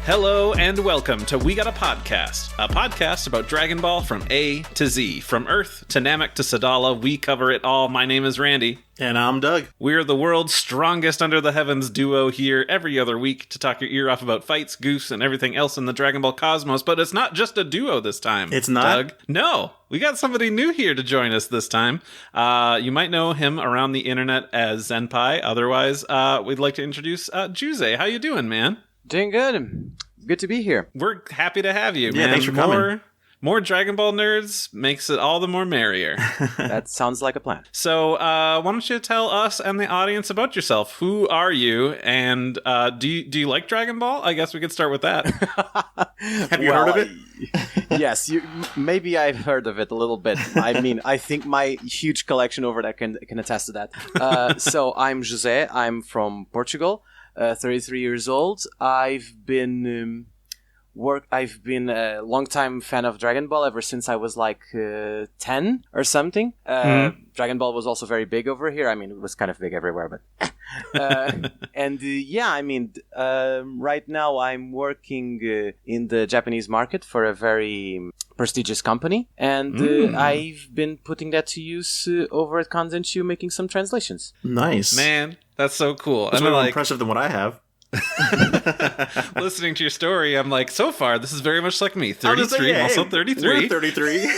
Hello and welcome to We Got a podcast about Dragon Ball from A to Z. From Earth to Namek to Sadala, we cover it all. My name is Randy. And I'm Doug. We're the world's strongest under the heavens duo here every other week to talk your ear off about fights, goofs, and everything else in the Dragon Ball cosmos. But it's not just a duo this time. It's not? Doug. No, we got somebody new here to join us this time. You might know him around the internet as Zénpai. Otherwise, we'd like to introduce Juzei. How you doing, man? Doing good. Good to be here. We're happy to have you, man. Yeah, thanks for coming. More Dragon Ball nerds makes it all the more merrier. That sounds like a plan. So, why don't you tell us and the audience about yourself? Who are you, and do you like Dragon Ball? I guess we could start with that. Have you heard of it? Yes, maybe I've heard of it a little bit. I mean, I think my huge collection over there can attest to that. So, I'm José. I'm from Portugal. 33 years old. I've been a long-time fan of Dragon Ball ever since I was like 10 or something. Dragon Ball was also very big over here. I mean, it was kind of big everywhere, but right now I'm working in the Japanese market for a very prestigious company, and I've been putting that to use over at Kanzenshuu, making some translations. Nice. Man, that's so cool. That's more impressive than what I have. Listening to your story, I'm like, so far, this is very much like me. 33, also 33. We're 33. And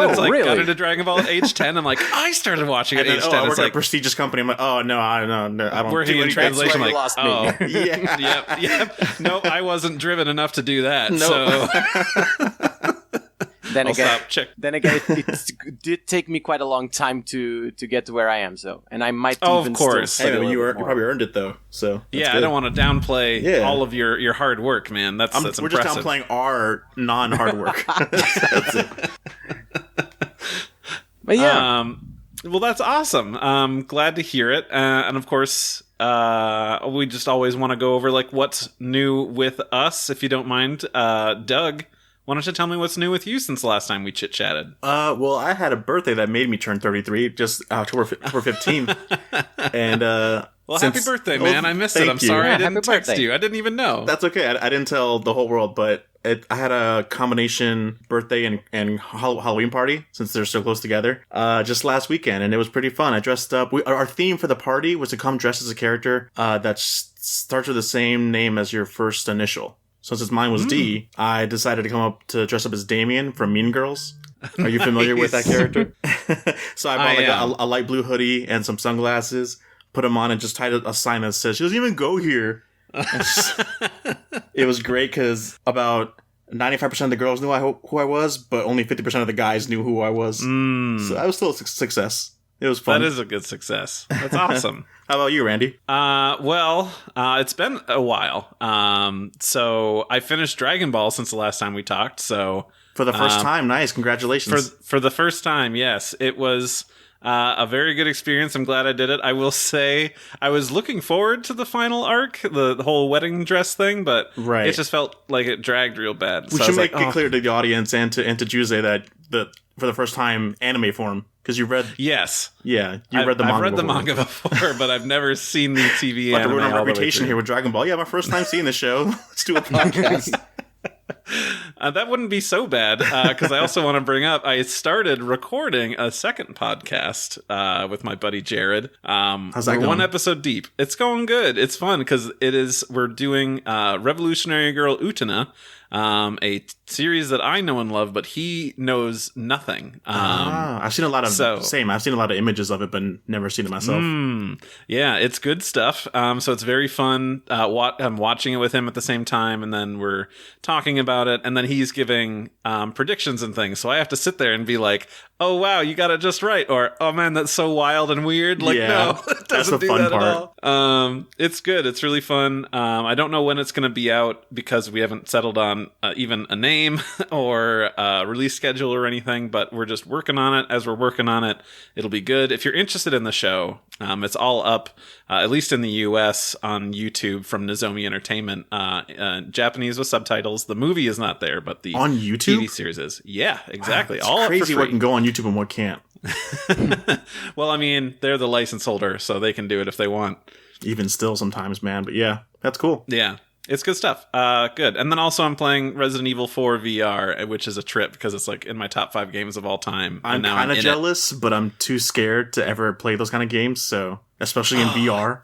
it's like, really? got into Dragon Ball at age 10. I'm like, I started watching at age 10. I work It's at like, a prestigious company. I'm like, oh, no, I don't working do in translation, I'm like, lost me. oh. Yeah. Yep. No, I wasn't driven enough to do that. No. So. Then again, it did take me quite a long time to get to where I am. So, and I might even of course. still study a you little bit more. probably earned it though. So Yeah, good. I don't want to downplay all of your hard work, man. That's We're impressive. just downplaying our non-hard work. That's it. But yeah, Well, that's awesome. Glad to hear it. And of course, we just always want to go over like what's new with us, if you don't mind. Doug, why don't you tell me what's new with you since the last time we chit-chatted? Well, I had a birthday that made me turn 33, just October 15th. And well, happy birthday, man. I missed it. I'm sorry I didn't text you. I didn't even know. That's okay. I didn't tell the whole world, but I had a combination birthday and Halloween party, since they're so close together, just last weekend, and it was pretty fun. I dressed up. Our theme for the party was to come dressed as a character that starts with the same name as your first initial. So since mine was D, I decided to come up to dress up as Damien from Mean Girls. Are you familiar with that character? So I bought a light blue hoodie and some sunglasses, put them on, and just tied a sign that says, "She doesn't even go here." It was great because about 95% of the girls knew who I was, but only 50% of the guys knew who I was. So I was still a success. It was fun. That is a good success. That's awesome. How about you, Randy? Well, it's been a while. So I finished Dragon Ball since the last time we talked. So For the first time, nice. Congratulations. For the first time, yes. It was a very good experience. I'm glad I did it. I will say I was looking forward to the final arc, the whole wedding dress thing, but it just felt like it dragged real bad. We should make it clear to the audience and to Juzei that for the first time, anime form. Because you read... Yes. Yeah, you read the manga. I've read the manga before, but I've never seen the TV anime. Like to ruin our reputation here with Dragon Ball. Yeah, my first time seeing the show. Let's do a podcast. That wouldn't be so bad, because I also want to bring up, I started recording a second podcast with my buddy Jared. How's that we're going? one episode deep. It's going good. It's fun, because we're doing Revolutionary Girl Utena, a series that I know and love, but he knows nothing. I've seen a lot of I've seen a lot of images of it, but never seen it myself. Yeah, it's good stuff. So it's very fun. I'm watching it with him at the same time, and then we're talking about it, and then he's giving predictions and things. So I have to sit there and be like, "Oh wow, you got it just right," or "Oh man, that's so wild and weird." Like, no, it doesn't do that at all. It's good. It's really fun. I don't know when it's going to be out because we haven't settled on on even a name or a release schedule or anything, but we're just working on it. As we're working on it, it'll be good. If you're interested in the show, it's all up, at least in the US, on YouTube from Nozomi Entertainment. Japanese with subtitles. The movie is not there, but the on YouTube? TV series is. Yeah, exactly. It's all crazy up for what free. can go on YouTube and what can't. Well, I mean, they're the license holder, so they can do it if they want. Even still sometimes, man. But yeah, that's cool. Yeah. It's good stuff. Good. And then also I'm playing Resident Evil 4 VR, which is a trip because it's like in my top 5 games of all time. I'm kind of jealous, but I'm too scared to ever play those kind of games. So, especially in VR.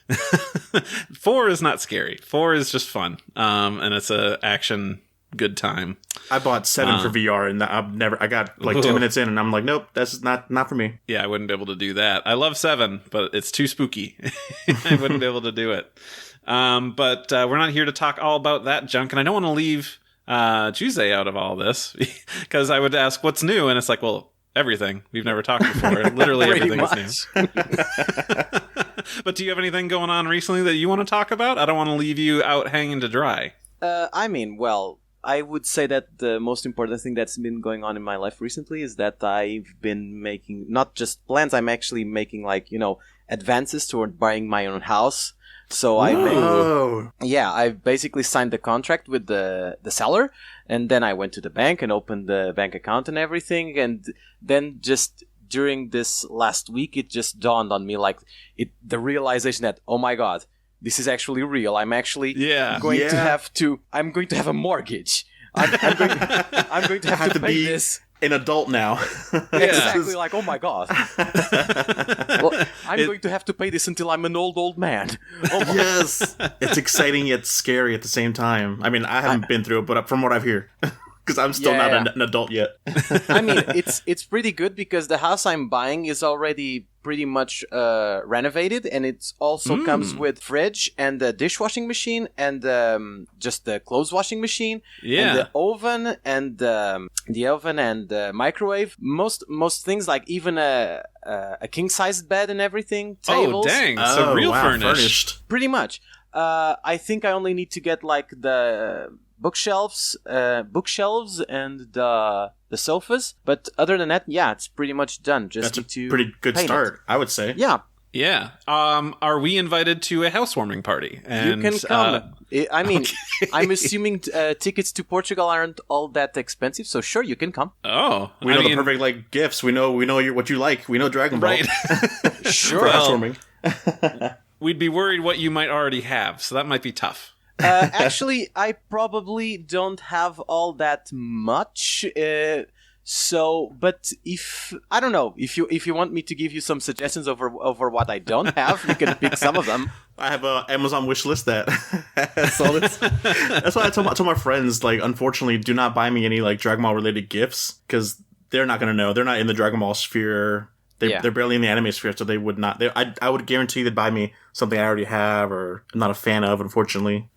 4 is not scary. 4 is just fun. And it's a action good time. I bought 7 for VR, and I got like 10 minutes in, and I'm like, nope, that's not for me. Yeah, I wouldn't be able to do that. I love 7, but it's too spooky. I wouldn't be able to do it. But we're not here to talk all about that junk, and I don't want to leave Jose out of all this, because I would ask what's new, and it's like, well, everything. We've never talked before. Literally everything is new. But do you have anything going on recently that you want to talk about? I don't want to leave you out hanging to dry. I would say that the most important thing that's been going on in my life recently is that I've been making not just plans, I'm actually making advances toward buying my own house. So I basically signed the contract with the seller, and then I went to the bank and opened the bank account and everything, and then just during this last week it just dawned on me the realization that, oh my god, this is actually real. I'm actually going to have a mortgage. I'm going to have to pay be this. An adult now. Exactly, oh my god. Well, I'm going to have to pay this until I'm an old man. Oh my. Yes. It's exciting yet scary at the same time. I mean, I haven't been through it, but from what I've heard. Because I'm still not an adult yet. I mean, it's pretty good because the house I'm buying is already pretty much renovated, and it also comes with fridge and a dishwashing machine and just the clothes washing machine and the oven and the microwave. Most things, like even a king sized bed and everything. Tables. Oh dang! So real furnished. Pretty much. I think I only need to get the bookshelves and the sofas, but other than that, it's pretty much done. Just that's a pretty good start, I would say. Yeah. Are we invited to a housewarming party? And, you can come. I mean, okay. I'm assuming tickets to Portugal aren't all that expensive, so sure, you can come. Oh, we know the perfect gifts. We know what you like. We know Dragon Ball. Right. Sure. Housewarming. We'd be worried what you might already have, so that might be tough. Actually, I probably don't have all that much. But I don't know, if you want me to give you some suggestions over what I don't have, you can pick some of them. I have a Amazon wish list that. So that's why I told my friends, unfortunately, do not buy me any Dragon Ball related gifts, because they're not gonna know. They're not in the Dragon Ball sphere. They're barely in the anime sphere, so they would not. I would guarantee they'd buy me something I already have or I'm not a fan of, unfortunately.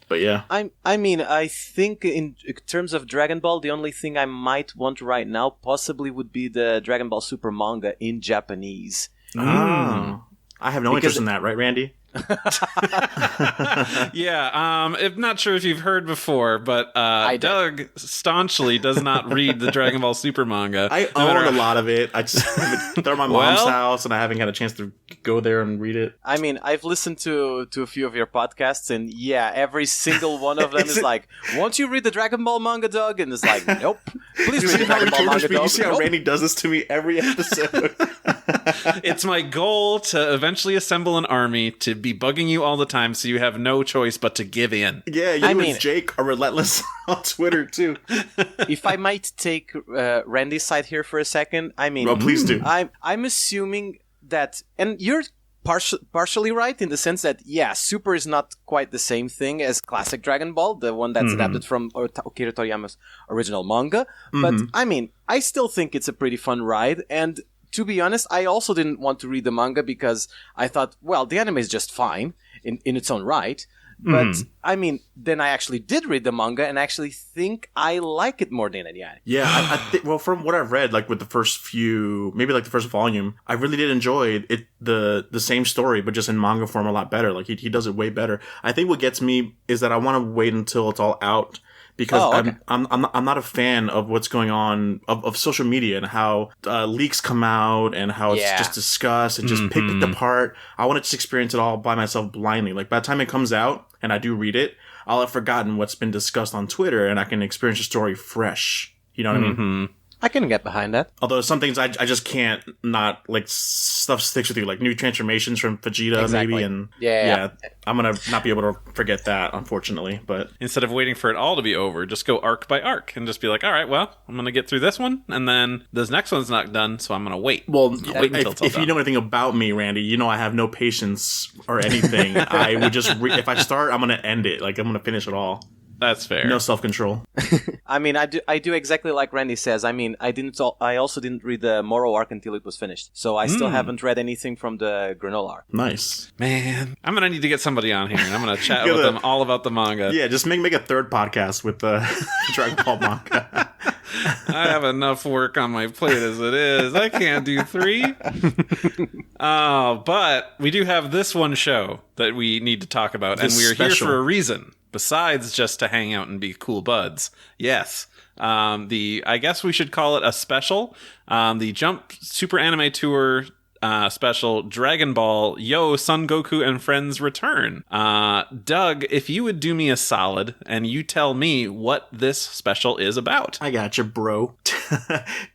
But yeah. I mean, I think in terms of Dragon Ball, the only thing I might want right now possibly would be the Dragon Ball Super manga in Japanese. I have no interest in that, right, Randy? Yeah, I'm not sure if you've heard before, but Doug staunchly does not read the Dragon Ball Super manga. I own a lot of it. I just they're at my mom's house, and I haven't had a chance to go there and read it. I mean, I've listened to a few of your podcasts, and every single one of them is like, won't you read the Dragon Ball manga, Doug? And it's like, nope. Please read the Dragon Ball manga, Doug. You see how Randy does this to me every episode? It's my goal to eventually assemble an army to be bugging you all the time, so you have no choice but to give in. Yeah, you and Jake are relentless on Twitter too. If I might take Randy's side here for a second, I mean, well, please do. I'm assuming that, and you're partially right in the sense that Super is not quite the same thing as classic Dragon Ball, the one that's adapted from Akira Toriyama's original manga. But I mean, I still think it's a pretty fun ride, and to be honest, I also didn't want to read the manga because I thought, well, the anime is just fine in its own right. But, I mean, then I actually did read the manga and actually think I like it more than the anime. Yeah, I think, well, from what I've read, with the first few, maybe the first volume, I really did enjoy it, the same story, but just in manga form a lot better. He does it way better. I think what gets me is that I want to wait until it's all out because Oh, okay. I'm not a fan of what's going on of social media and how leaks come out and how it's Yeah. just discussed and just picked apart. I want to just experience it all by myself blindly. Like by the time it comes out and I do read it, I'll have forgotten what's been discussed on Twitter and I can experience the story fresh. You know what I mean? I can get behind that. Although some things I just can't not, like, stuff sticks with you, like new transformations from Vegeta Exactly. maybe, and Yeah. I'm gonna not be able to forget that, unfortunately. But Instead of waiting for it all to be over, just go arc by arc and just be like, all right, well, I'm going to get through this one, and then this next one's not done, so I'm going to wait. well, wait until it's all if you done. know anything about me, Randy, you know I have no patience or anything. I would just if I start, I'm gonna end it. Like I'm gonna finish it all. That's fair. No self-control. I mean, I do exactly like Randy says. I mean, I also didn't read the Moro arc until it was finished, so I still haven't read anything from the Granola arc. Nice. Man, I'm going to need to get somebody on here, and I'm going to chat You're with the- them all about the manga. Yeah, just make a third podcast with the Dragon Ball manga. I have enough work on my plate as it is. I can't do 3. But we do have this one show that we need to talk about, and This we are special. here for a reason, besides just to hang out and be cool buds. Yes. I guess we should call it a special. The Jump Super Anime Tour special, Dragon Ball Yo Son Goku and Friends Return. Doug, if you would do me a solid and you tell me what this special is about. I gotcha, bro.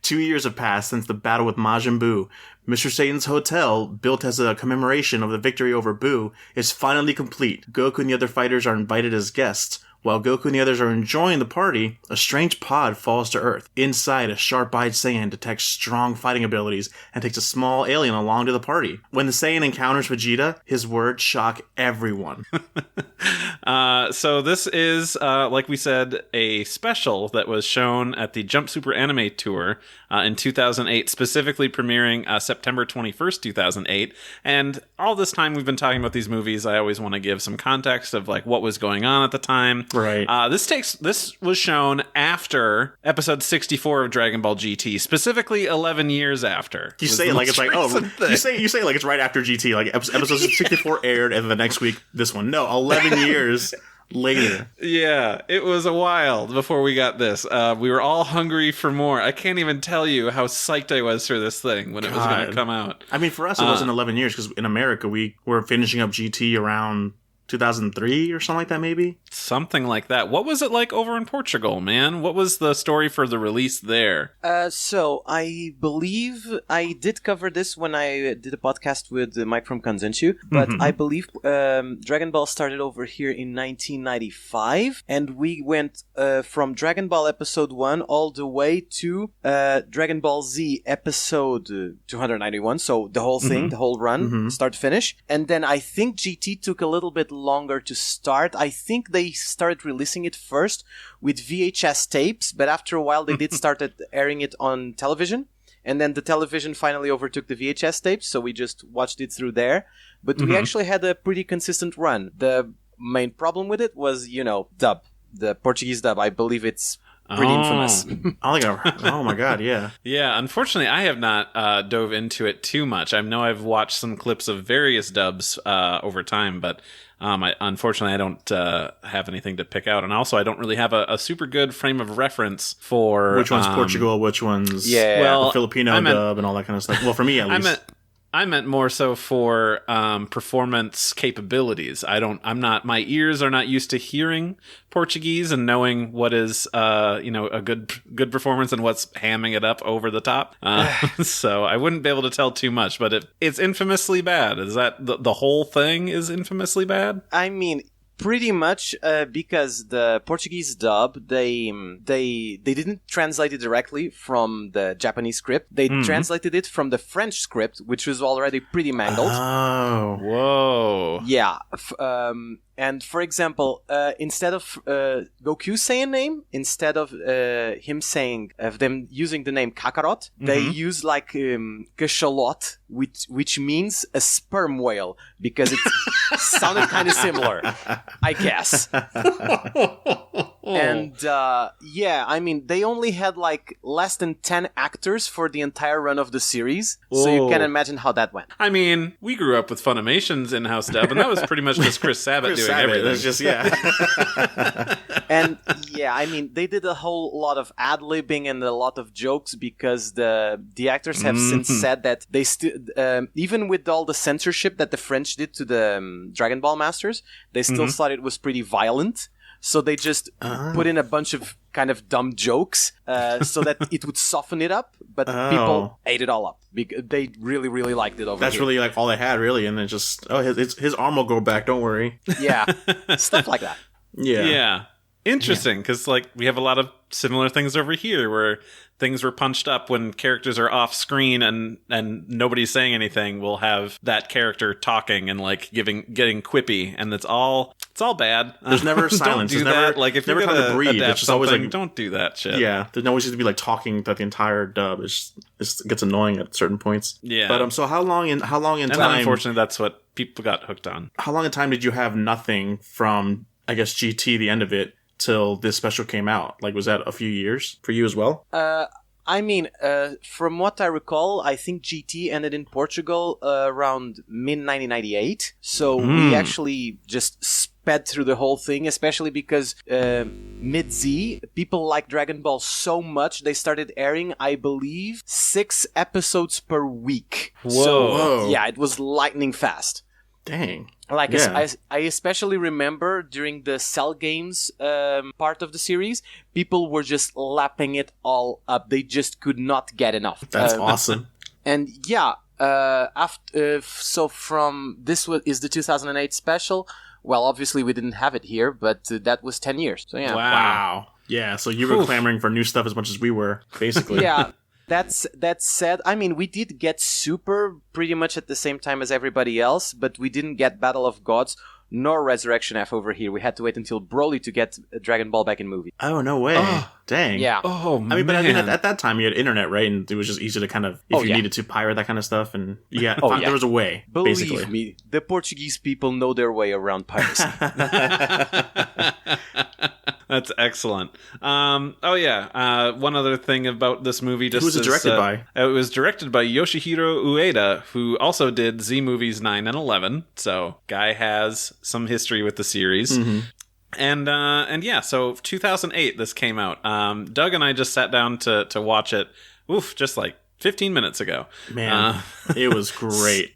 2 years have passed since the battle with Majin Buu. Mr. Satan's hotel, built as a commemoration of the victory over Buu, is finally complete. Goku and the other fighters are invited as guests. While Goku and the others are enjoying the party, a strange pod falls to Earth. Inside, a sharp-eyed Saiyan detects strong fighting abilities and takes a small alien along to the party. When the Saiyan encounters Vegeta, his words shock everyone. So this is, like we said, a special that was shown at the Jump Super Anime Tour in 2008, specifically premiering September 21st, 2008. And all this time we've been talking about these movies, I always want to give some context of like what was going on at the time. Right. This was shown after episode 64 of Dragon Ball GT, specifically 11 years after. You was say the it like it's most like, oh, recent thing. you say it like it's right after GT. Like episode 64 aired, and then the next week this one. No, 11 years later. Yeah, it was a while before we got this. We were all hungry for more. I can't even tell you how psyched I was for this thing when it was going to God. come out. I mean, for us, it wasn't 11 years because in America we were finishing up GT around 2003 or something like that, maybe. Something like that. What was it like over in Portugal, man? What was the story for the release there? So I believe I did cover this when I did a podcast with Mike from Kanzenshu, but I believe Dragon Ball started over here in 1995, and we went from Dragon Ball Episode 1 all the way to Dragon Ball Z Episode 291, so the whole thing, the whole run, start to finish. And then I think GT took a little bit longer to start. I think they started releasing it first with VHS tapes, but after a while they did started airing it on television, and then the television finally overtook the VHS tapes, so we just watched it through there. But we actually had a pretty consistent run. The main problem with it was, dub. The Portuguese dub. I believe it's pretty infamous. Oh my god, yeah. Yeah, unfortunately, I have not dove into it too much. I know I've watched some clips of various dubs over time, but unfortunately, I don't have anything to pick out. And also, I don't really have a super good frame of reference for... Which one's Portugal, which one's well, the Filipino dub and all that kind of stuff. Well, for me, at least. I meant more so for performance capabilities. My ears are not used to hearing Portuguese and knowing what is, a good performance and what's hamming it up over the top. So I wouldn't be able to tell too much, but it's infamously bad. Is that the whole thing is infamously bad? I mean, pretty much because the Portuguese dub, they didn't translate it directly from the Japanese script. They translated it from the French script, which was already pretty mangled. Oh. Whoa. Yeah. And for example, instead of Goku saying name, instead of them using the name Kakarot, they use like cachalot, which means a sperm whale, because it sounded kind of similar, I guess. And I mean, they only had like less than 10 actors for the entire run of the series, so you can imagine how that went. I mean, we grew up with Funimation's in-house dub, and that was pretty much just Chris Sabat doing Savage. everything. It's just And yeah, I mean, they did a whole lot of ad-libbing and a lot of jokes because the actors have since said that they still, even with all the censorship that the French did to the Dragon Ball Masters, they still thought it was pretty violent. So they just put in a bunch of kind of dumb jokes so that it would soften it up. But people ate it all up. They really, really liked it over That's here. really like all they had, really. And then just, his arm will go back, don't worry. Yeah, stuff like that. Yeah. Interesting, because like we have a lot of similar things over here where things were punched up when characters are off screen and nobody's saying anything. We'll have that character talking and like getting quippy, and it's all bad. There's never silence. Don't do There's that. never, Like if never you're time gonna to breathe. adapt It's just always something, like, don't do that shit. yeah, there's always used to be like talking throughout the entire dub. It gets annoying at certain points. Yeah. But so how long in And time? unfortunately, that's what people got hooked on. How long in time did you have nothing from, I guess, GT, the end of it, till this special came out? Like, was that a few years for you as well? I mean, from what I recall, I think GT ended in Portugal around mid-1998. So we actually just sped through the whole thing, especially because mid-Z, people like Dragon Ball so much, they started airing, I believe, 6 episodes per week. Whoa. So, yeah, it was lightning fast. Dang. Like, Yeah. I especially remember during the Cell Games part of the series, people were just lapping it all up. They just could not get enough. That's awesome. And yeah, so from this is the 2008 special. Well, obviously we didn't have it here, but that was 10 years. So yeah. Wow. Yeah, so you were clamoring for new stuff as much as we were, basically. Yeah. That said, I mean, we did get Super pretty much at the same time as everybody else, but we didn't get Battle of Gods nor Resurrection F over here. We had to wait until Broly to get Dragon Ball back in movie. Oh, no way. Dang. Yeah. Oh, man. I mean, but I mean, at that time, you had internet, right? And it was just easy to kind of, if you needed to pirate that kind of stuff, and there was a way, Believe basically. me, the Portuguese people know their way around piracy. That's excellent. One other thing about this movie. Just Who was it directed by? It was directed by Yoshihiro Ueda, who also did Z movies 9 and 11. So, guy has some history with the series. Mm-hmm. And yeah, so 2008 this came out. Doug and I just sat down to watch it. Just like 15 minutes ago. Man, it was great.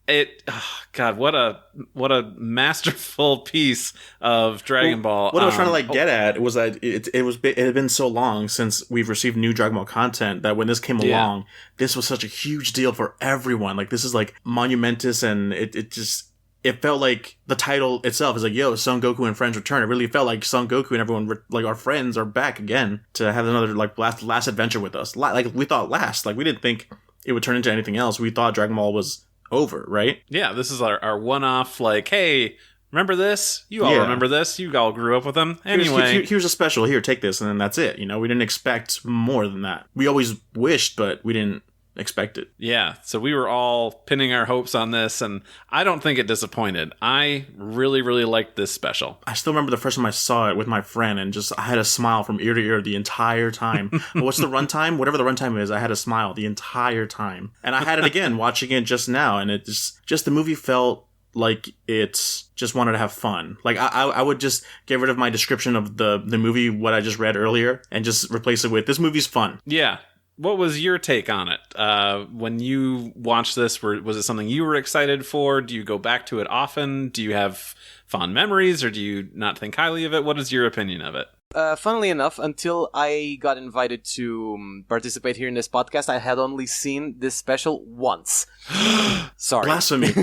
God, what a masterful piece of Dragon Ball. What I was trying to get at was that it had been so long since we've received new Dragon Ball content that when this came along, this was such a huge deal for everyone. Like, this is like monumentous, and it felt like the title itself is like, yo, Son Goku and friends return. It really felt like Son Goku and everyone, like our friends, are back again to have another like last adventure with us. Like we thought last. Like, we didn't think it would turn into anything else. We thought Dragon Ball was over, right? Yeah, this is our one-off, like, hey, remember this? You all remember this? You all grew up with them. Anyway. Here's a special. Here, take this, and then that's it. You know, we didn't expect more than that. We always wished, but we didn't expect it. Yeah, so we were all pinning our hopes on this, and I don't think it disappointed. I really, really liked this special. I still remember the first time I saw it with my friend, and just I had a smile from ear to ear the entire time. What's the runtime? Whatever the runtime is, I had a smile the entire time. And I had it again watching it just now, and it just the movie felt like it's just wanted to have fun. Like, I would just get rid of my description of the movie, what I just read earlier, and just replace it with, this movie's fun. Yeah. What was your take on it? When you watched this, was it something you were excited for? Do you go back to it often? Do you have fond memories, or do you not think highly of it? What is your opinion of it? Funnily enough, until I got invited to participate here in this podcast, I had only seen this special once. Sorry. Blasphemy.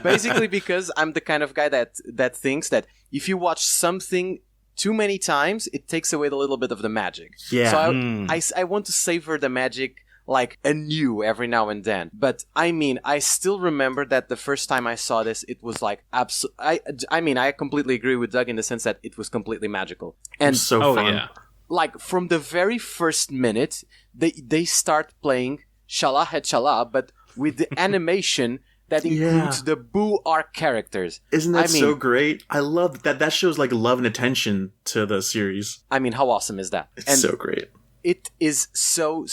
Basically because I'm the kind of guy that thinks that if you watch something too many times, it takes away a little bit of the magic. Yeah. So I want to savor the magic like anew every now and then. But I mean, I still remember that the first time I saw this, it was like I mean, I completely agree with Doug in the sense that it was completely magical. And so fun. Yeah. Like, from the very first minute, they start playing Shala Het Shala, but with the animation that includes the Boo arc characters. Isn't that so great? I love that. That shows like love and attention to the series. I mean, how awesome is that? It's so great. it is so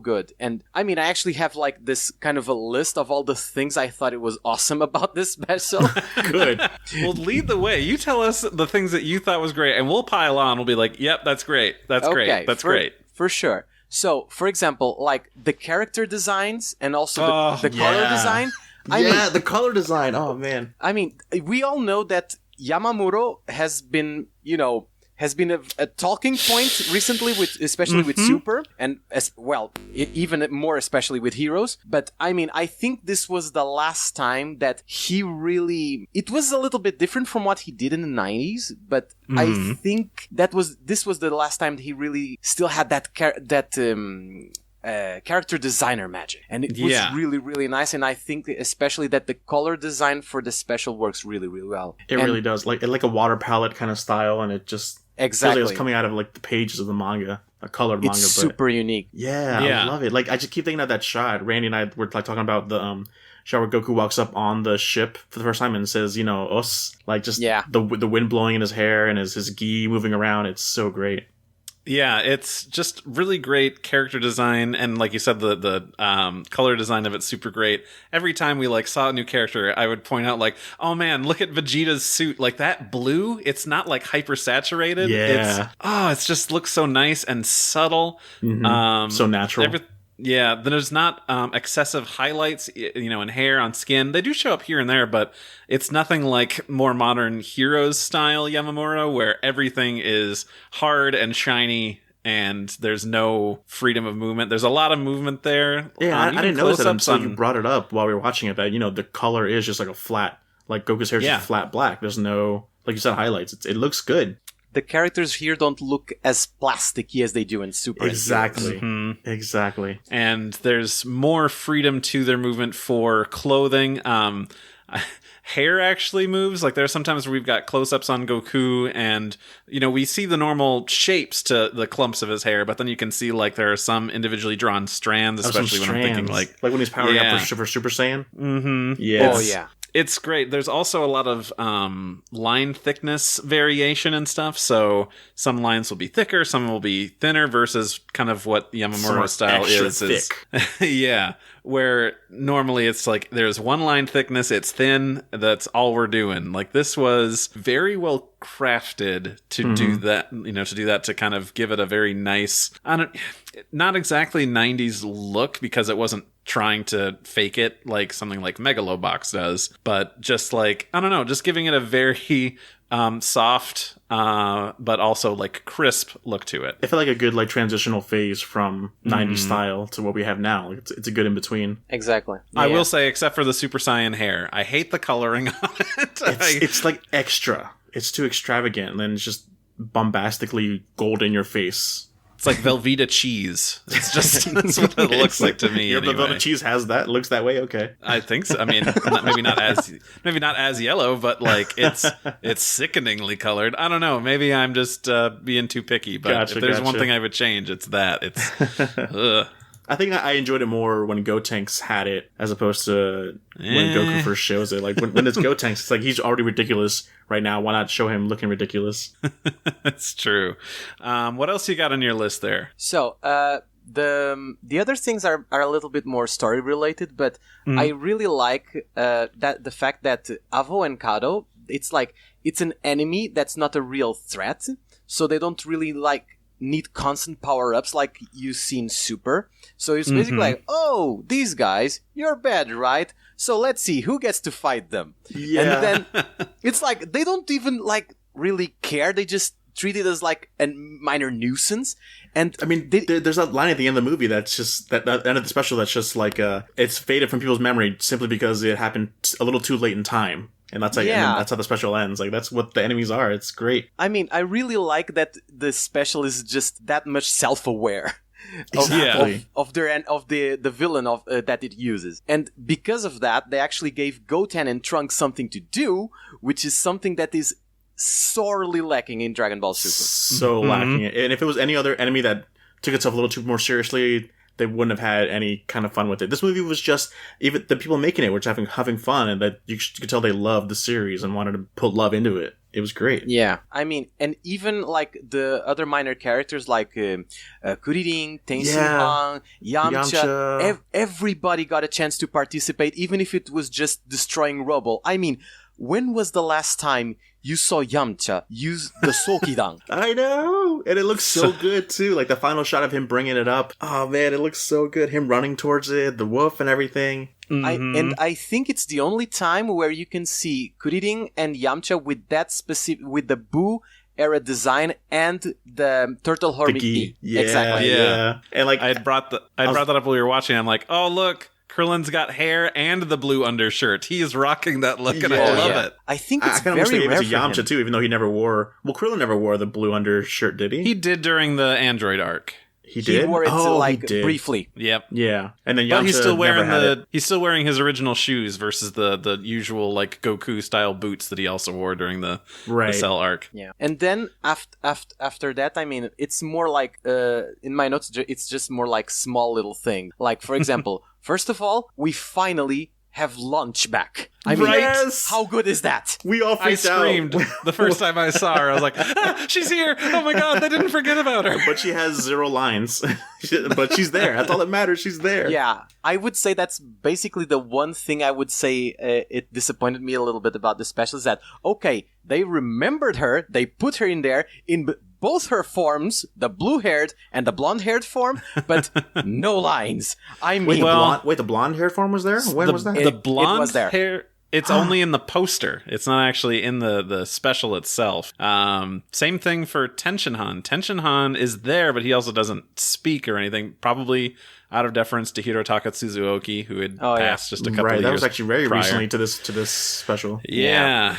good. And I mean, I actually have like this kind of a list of all the things I thought it was awesome about this special. Good. Well, lead the way. You tell us the things that you thought was great, and we'll pile on. We'll be like, yep, that's great. That's great. That's great. For sure. So, for example, like the character designs and also the color design. I mean, the color design. Oh, man. I mean, we all know that Yamamuro has been, a talking point recently, especially with Super, and even more especially with Heroes. But I mean, I think this was the last time that he really. It was a little bit different from what he did in the 90s, but I think this was the last time that he really still had that character designer magic, and it was really, really nice. And I think especially that the color design for the special works really, really well. It really does, like a water palette kind of style, and it just feels like it's coming out of like the pages of the manga, a colored manga. It's super unique. Yeah, I love it. Like I just keep thinking of that shot. Randy and I were like talking about the shot where Goku walks up on the ship for the first time and says, "Us," like just the wind blowing in his hair and his gi moving around. It's so great. Yeah, it's just really great character design, and like you said, the color design of it's super great. Every time we like saw a new character, I would point out like, oh man, look at Vegeta's suit, like that blue. It's not like hyper saturated. Yeah, it's just looks so nice and subtle. So natural. There's not excessive highlights, in hair, on skin. They do show up here and there, but it's nothing like more modern Heroes style Yamamura, where everything is hard and shiny and there's no freedom of movement. There's a lot of movement there. Yeah, I didn't notice that until you brought it up while we were watching it, that, the color is just like a flat, like Goku's hair is just flat black. There's no, like you said, highlights. It looks good. The characters here don't look as plasticky as they do in Super. Exactly. Exactly. And there's more freedom to their movement for clothing. Hair actually moves. Like there are sometimes where we've got close-ups on Goku and, we see the normal shapes to the clumps of his hair, but then you can see like there are some individually drawn strands, especially when I'm thinking like when he's powering up for Super Saiyan. Mm-hmm. Yes. Oh, yeah. It's great. There's also a lot of line thickness variation and stuff. So some lines will be thicker, some will be thinner, versus kind of what Yamamura style is. Yeah, where normally it's like there's one line thickness, it's thin, that's all we're doing. Like this was very well crafted to do that, to kind of give it a very nice, not exactly 90s look, because it wasn't trying to fake it like something like Megalobox does, but just like, I don't know, just giving it a very soft but also like crisp look to it. It felt like a good like transitional phase from 90s style to what we have now. It's a good in between. Exactly. I will say, except for the Super Saiyan hair, I hate the coloring on it. It's like extra. It's too extravagant, and then it's just bombastically gold in your face. It's like Velveeta cheese. It's just that's what it looks like to me. Anyway. The Velveeta cheese has that. Looks that way. Okay, I think so. I mean, maybe not as yellow, but like it's sickeningly colored. I don't know. Maybe I'm just being too picky. But if there's one thing I would change, it's that. It's. I think I enjoyed it more when Gotenks had it as opposed to when Goku first shows it. Like when it's Gotenks, it's like he's already ridiculous right now. Why not show him looking ridiculous? That's true. What else you got on your list there? So the other things are a little bit more story related, but I really like that the fact that Avo and Kado, it's an enemy that's not a real threat, so they don't really need constant power-ups like you see in Super. So it's basically like, oh, these guys, you're bad, right? So let's see who gets to fight them. Yeah. And then it's like they don't even really care. They just treat it as like a minor nuisance. And I mean, there's that line at the end of the movie that's just that end of the special that's just like it's faded from people's memory simply because it happened a little too late in time. And that's and that's how the special ends. Like that's what the enemies are. It's great. I mean, I really like that the special is just that much self-aware of the villain that it uses. And because of that, they actually gave Goten and Trunks something to do, which is something that is sorely lacking in Dragon Ball Super. So lacking. And if it was any other enemy that took itself a little too more seriously, they wouldn't have had any kind of fun with it. This movie was just, even the people making it were just having fun, and that you could tell they loved the series and wanted to put love into it. it was great. Yeah, I mean, and even like the other minor characters like Kuririn, Tenshinhan, Yamcha, everybody got a chance to participate, even if it was just destroying rubble. I mean, when was the last time you saw Yamcha use the Sokidan? I know! And it looks so good, too. Like, the final shot of him bringing it up. Oh, man, it looks so good. Him running towards it, the wolf and everything. And I think it's the only time where you can see Kuririn and Yamcha with that specific, with the Boo era design and the Turtle Hermit Gi. Yeah, exactly. Yeah. And like, I brought that up while we were watching. I'm like, oh look, Krillin's got hair and the blue undershirt. He is rocking that look, and I love it. I think it's I kind of wish they very gave rare it to Yamcha too, even though he never wore. Well, Krillin never wore the blue undershirt, did he? He did during the Android arc. He did. He wore it he did. briefly. Yep. Yeah, and then Yamcha But he's still wearing never had it. he's still wearing his original shoes versus the usual like Goku style boots that he also wore during the Cell arc. Yeah, and then after that, I mean, it's more like in my notes, it's just more like small little thing. Like for example, first of all, we finally have lunch back. I mean, how good is that? We all freaked out. I screamed the first time I saw her. I was like, she's here. Oh my god, they didn't forget about her. But she has 0 lines. But she's there. That's all that matters. She's there. Yeah, I would say that's basically the one thing I would say it disappointed me a little bit about the special is that, okay, they remembered her, they put her in there in both her forms, the blue-haired and the blonde-haired form, but no lines. I mean... the blonde-haired form was there? When was that? The blonde it was there. hair... It's only in the poster. It's not actually in the special itself. Same thing for Tenshinhan. Tenshinhan is there, but he also doesn't speak or anything. Probably out of deference to Hirotaka Tsuzuoki, who had passed just a couple of years. That was actually very prior. recently to this special. Yeah.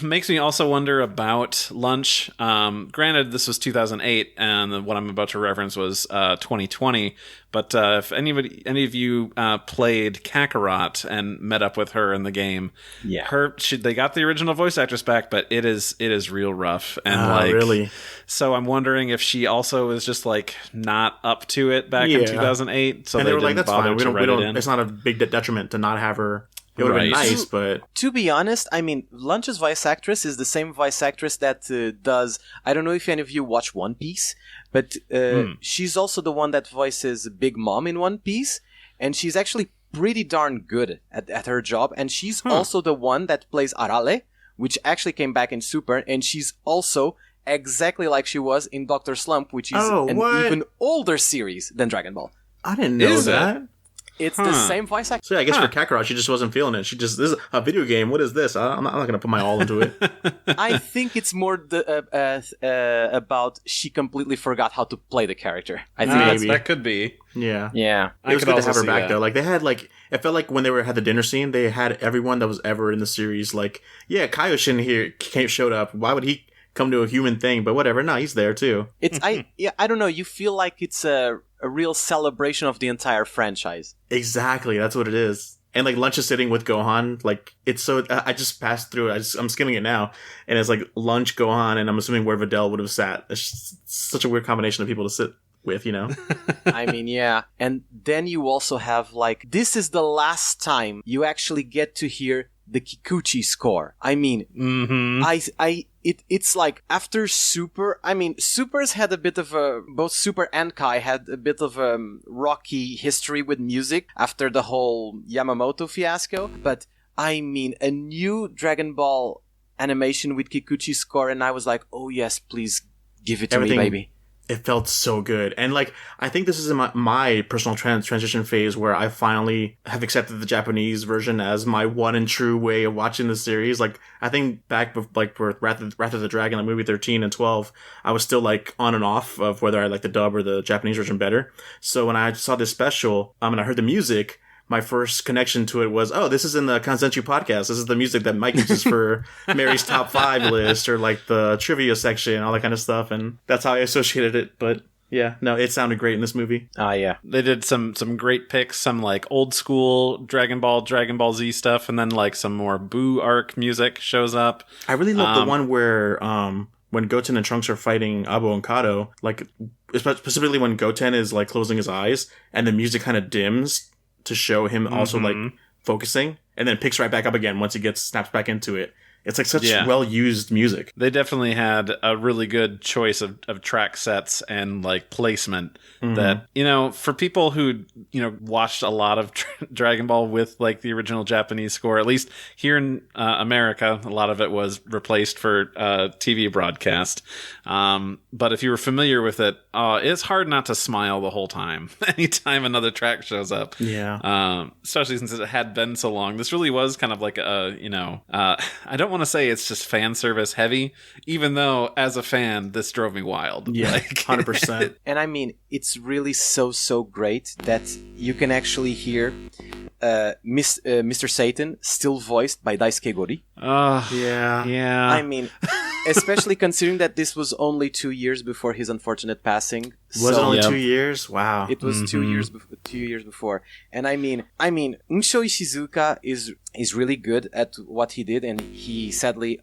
Makes me also wonder about Lunch. Granted, this was 2008, and what I'm about to reference was 2020. But if any of you played Kakarot and met up with her in the game, they got the original voice actress back, but it is real rough and really. So I'm wondering if she also is just like not up to it back in 2008. So and they were like, didn't "That's bother fine. to write it in. It's not a big detriment to not have her." It would have been nice, but... To be honest, I mean, Lunch's voice actress is the same voice actress that does... I don't know if any of you watch One Piece, but she's also the one that voices Big Mom in One Piece, and she's actually pretty darn good at her job, and she's also the one that plays Arale, which actually came back in Super, and she's also exactly like she was in Dr. Slump, which is an even older series than Dragon Ball. I didn't know that. It's the same voice actor. So yeah, I guess for Kakarot, she just wasn't feeling it. This is a video game. What is this? I'm not going to put my all into it. I think it's more about she completely forgot how to play the character. I think that could be. Yeah. I It was good to have her back that. though. Like they had it felt like when they had the dinner scene, they had everyone that was ever in the series. Like, yeah, Kaioshin here showed up. Why would he come to a human thing? But whatever. No, he's there too. I don't know. You feel like it's a real celebration of the entire franchise. Exactly, that's what it is. And like Lunch is sitting with Gohan, like it's so. I just passed through it. I'm skimming it now, and it's like Lunch, Gohan, and I'm assuming where Videl would have sat. It's just such a weird combination of people to sit with, you know. I mean, yeah. And then you also have this is the last time you actually get to hear the Kikuchi score. I mean, it's like after Super. I mean, Super's had a bit of both Super and Kai had a bit of a rocky history with music after the whole Yamamoto fiasco. But I mean, a new Dragon Ball animation with Kikuchi score, and I was like, oh yes, please give it to me, baby. It felt so good. And I think this is in my personal transition phase where I finally have accepted the Japanese version as my one and true way of watching the series. I think back with Wrath of the Dragon, like movie 13 and 12, I was still on and off of whether I like the dub or the Japanese version better. So when I saw this special, and I heard the music, my first connection to it was, oh, this is in the Kanzenshuu podcast. This is the music that Mike uses for Mary's top 5 list or the trivia section, all that kind of stuff. And that's how I associated it. But yeah, no, it sounded great in this movie. Yeah. They did some great picks, some old school Dragon Ball Z stuff, and then some more Boo arc music shows up. I really love the one where when Goten and Trunks are fighting Abo and Kato, specifically when Goten is closing his eyes and the music kind of dims to show him also focusing, and then picks right back up again once he snaps back into it. It's like such Yeah. well-used music. They definitely had a really good choice of track sets and like placement that, you know, for people who, you know, watched a lot of Dragon Ball with like the original Japanese score, at least here in America, a lot of it was replaced for TV broadcast. But if you were familiar with it, it's hard not to smile the whole time anytime another track shows up. Yeah. Especially since it had been so long. This really was kind of like a, you know, I don't want to say it's just fan service heavy, even though as a fan, this drove me wild. Yeah, Like, 100%. And I mean, it's really so great that you can actually hear Mr. Satan still voiced by Daisuke Gori. Yeah. Yeah. I mean, especially considering that this was only 2 years before his unfortunate passing. Was it only Yep. 2 years? Wow. It was 2 years 2 years before. And I mean Unsho Ishizuka is really good at what he did, and he sadly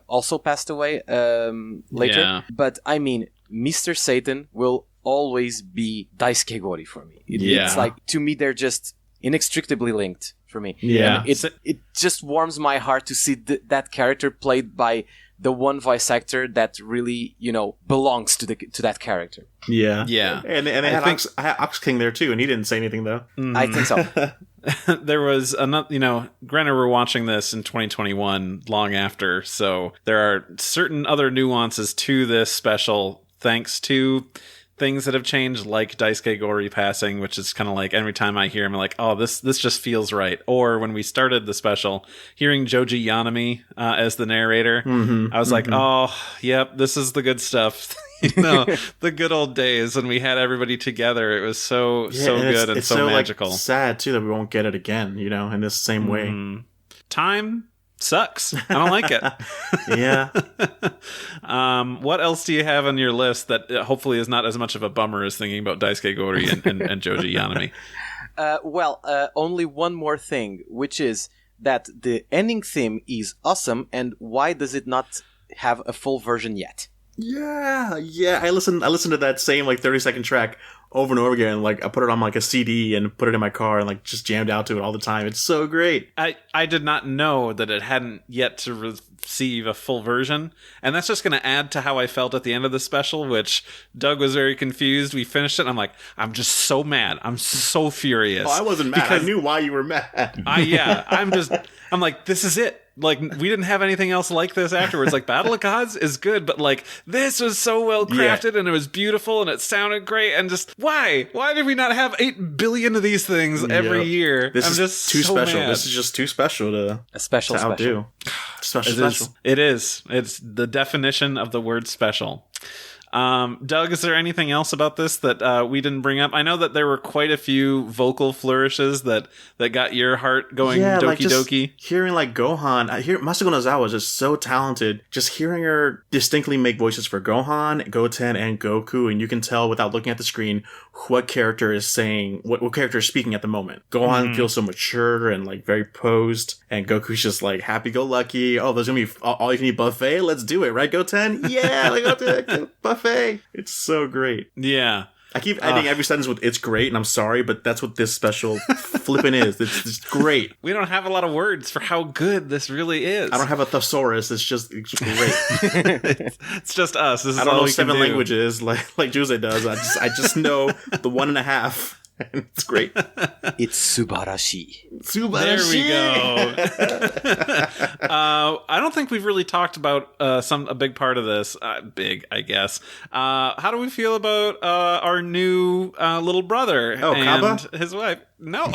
also passed away later. Yeah. But I mean, Mr. Satan will always be Daisuke Gori for me. Yeah. It's like, to me, they're just inextricably linked for me. Yeah. And it just warms my heart to see that character played by the one voice actor that really, you know, belongs to that character. Yeah. Yeah. And they had Ox King there too, and he didn't say anything though. I think so. There was another, you know, granted we're watching this in 2021 long after, so there are certain other nuances to this special thanks to things that have changed, like Daisuke Gori passing, which is kind of like every time I hear him, I'm like, oh, this just feels right. Or when we started the special, hearing Joji Yanami as the narrator, I was like, oh, yep, this is the good stuff. You know, the good old days when we had everybody together. It was so good and it's so magical. Like, sad too that we won't get it again, you know, in this same way. Time sucks. I don't like it. Yeah. What else do you have on your list that hopefully is not as much of a bummer as thinking about Daisuke Gori and Joji Yanami? Only one more thing, which is that the ending theme is awesome, and why does it not have a full version yet? Yeah. I listened to that same like 30-second track over and over again. Like I put it on like a CD and put it in my car and like just jammed out to it all the time. It's so great. I did not know that it hadn't yet to receive a full version, and that's just going to add to how I felt at the end of the special, which Doug was very confused. We finished it, and I'm like, I'm just so mad. I'm so furious. Oh, I wasn't mad. I knew why you were mad. I'm like, this is it. Like, we didn't have anything else like this afterwards. Like, Battle of Gods is good, but like, this was so well crafted, and it was beautiful, and it sounded great, and just, why did we not have 8 billion of these things every year? This I'm is just too so special. mad. This is just too special to outdo. Special. It is. It's the definition of the word special. Doug, is there anything else about this that we didn't bring up? I know that there were quite a few vocal flourishes that got your heart going doki. Hearing like Gohan, Masako Nozawa is just so talented. Just hearing her distinctly make voices for Gohan, Goten, and Goku, and you can tell without looking at the screen what character is saying, what character is speaking at the moment. Gohan feels so mature and like very posed, and Goku's just like happy-go-lucky. Oh, there's gonna be all you can eat buffet. Let's do it, right, Goten? Yeah, let's go to a buffet. It's so great. Yeah. I keep ending every sentence with "it's great," and I'm sorry, but that's what this special flipping is. It's great. We don't have a lot of words for how good this really is. I don't have a thesaurus. It's great. It's just us. This is I don't all know we 7 can do. languages like Jose does. I just know the 1.5. And it's great. It's subarashi. There we go. I don't think we've really talked about a big part of this. Big, I guess. How do we feel about our new little brother and Kaba? his wife? No.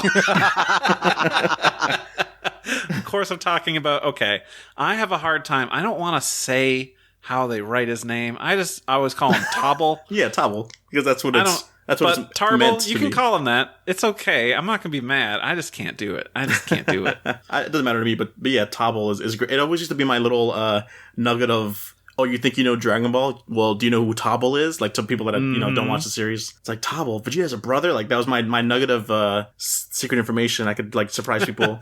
Of course, I'm talking about. Okay, I have a hard time. I don't want to say how they write his name. I always call him Tobble. Yeah, Tobble, because that's what it's. That's what but it's Tarble, meant to you can be. call him that. It's okay. I'm not going to be mad. I just can't do it. It It doesn't matter to me, but yeah, Tobble is great. It always used to be my little nugget of, oh, you think you know Dragon Ball? Well, do you know who Tobble is? Like, to people that don't watch the series. It's like, Tobble, Vegeta has a brother? Like, that was my nugget of secret information. I could, like, surprise people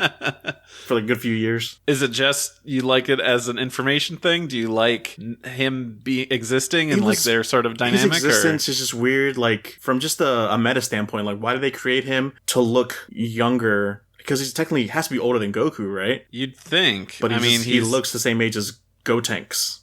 for, like, a good few years. Is it just you like it as an information thing? Do you like him existing and, like, their sort of dynamic? His existence is just weird, like, from just a meta standpoint. Like, why did they create him to look younger because he's technically has to be older than Goku, right? You'd think. But he looks the same age as Gotenks.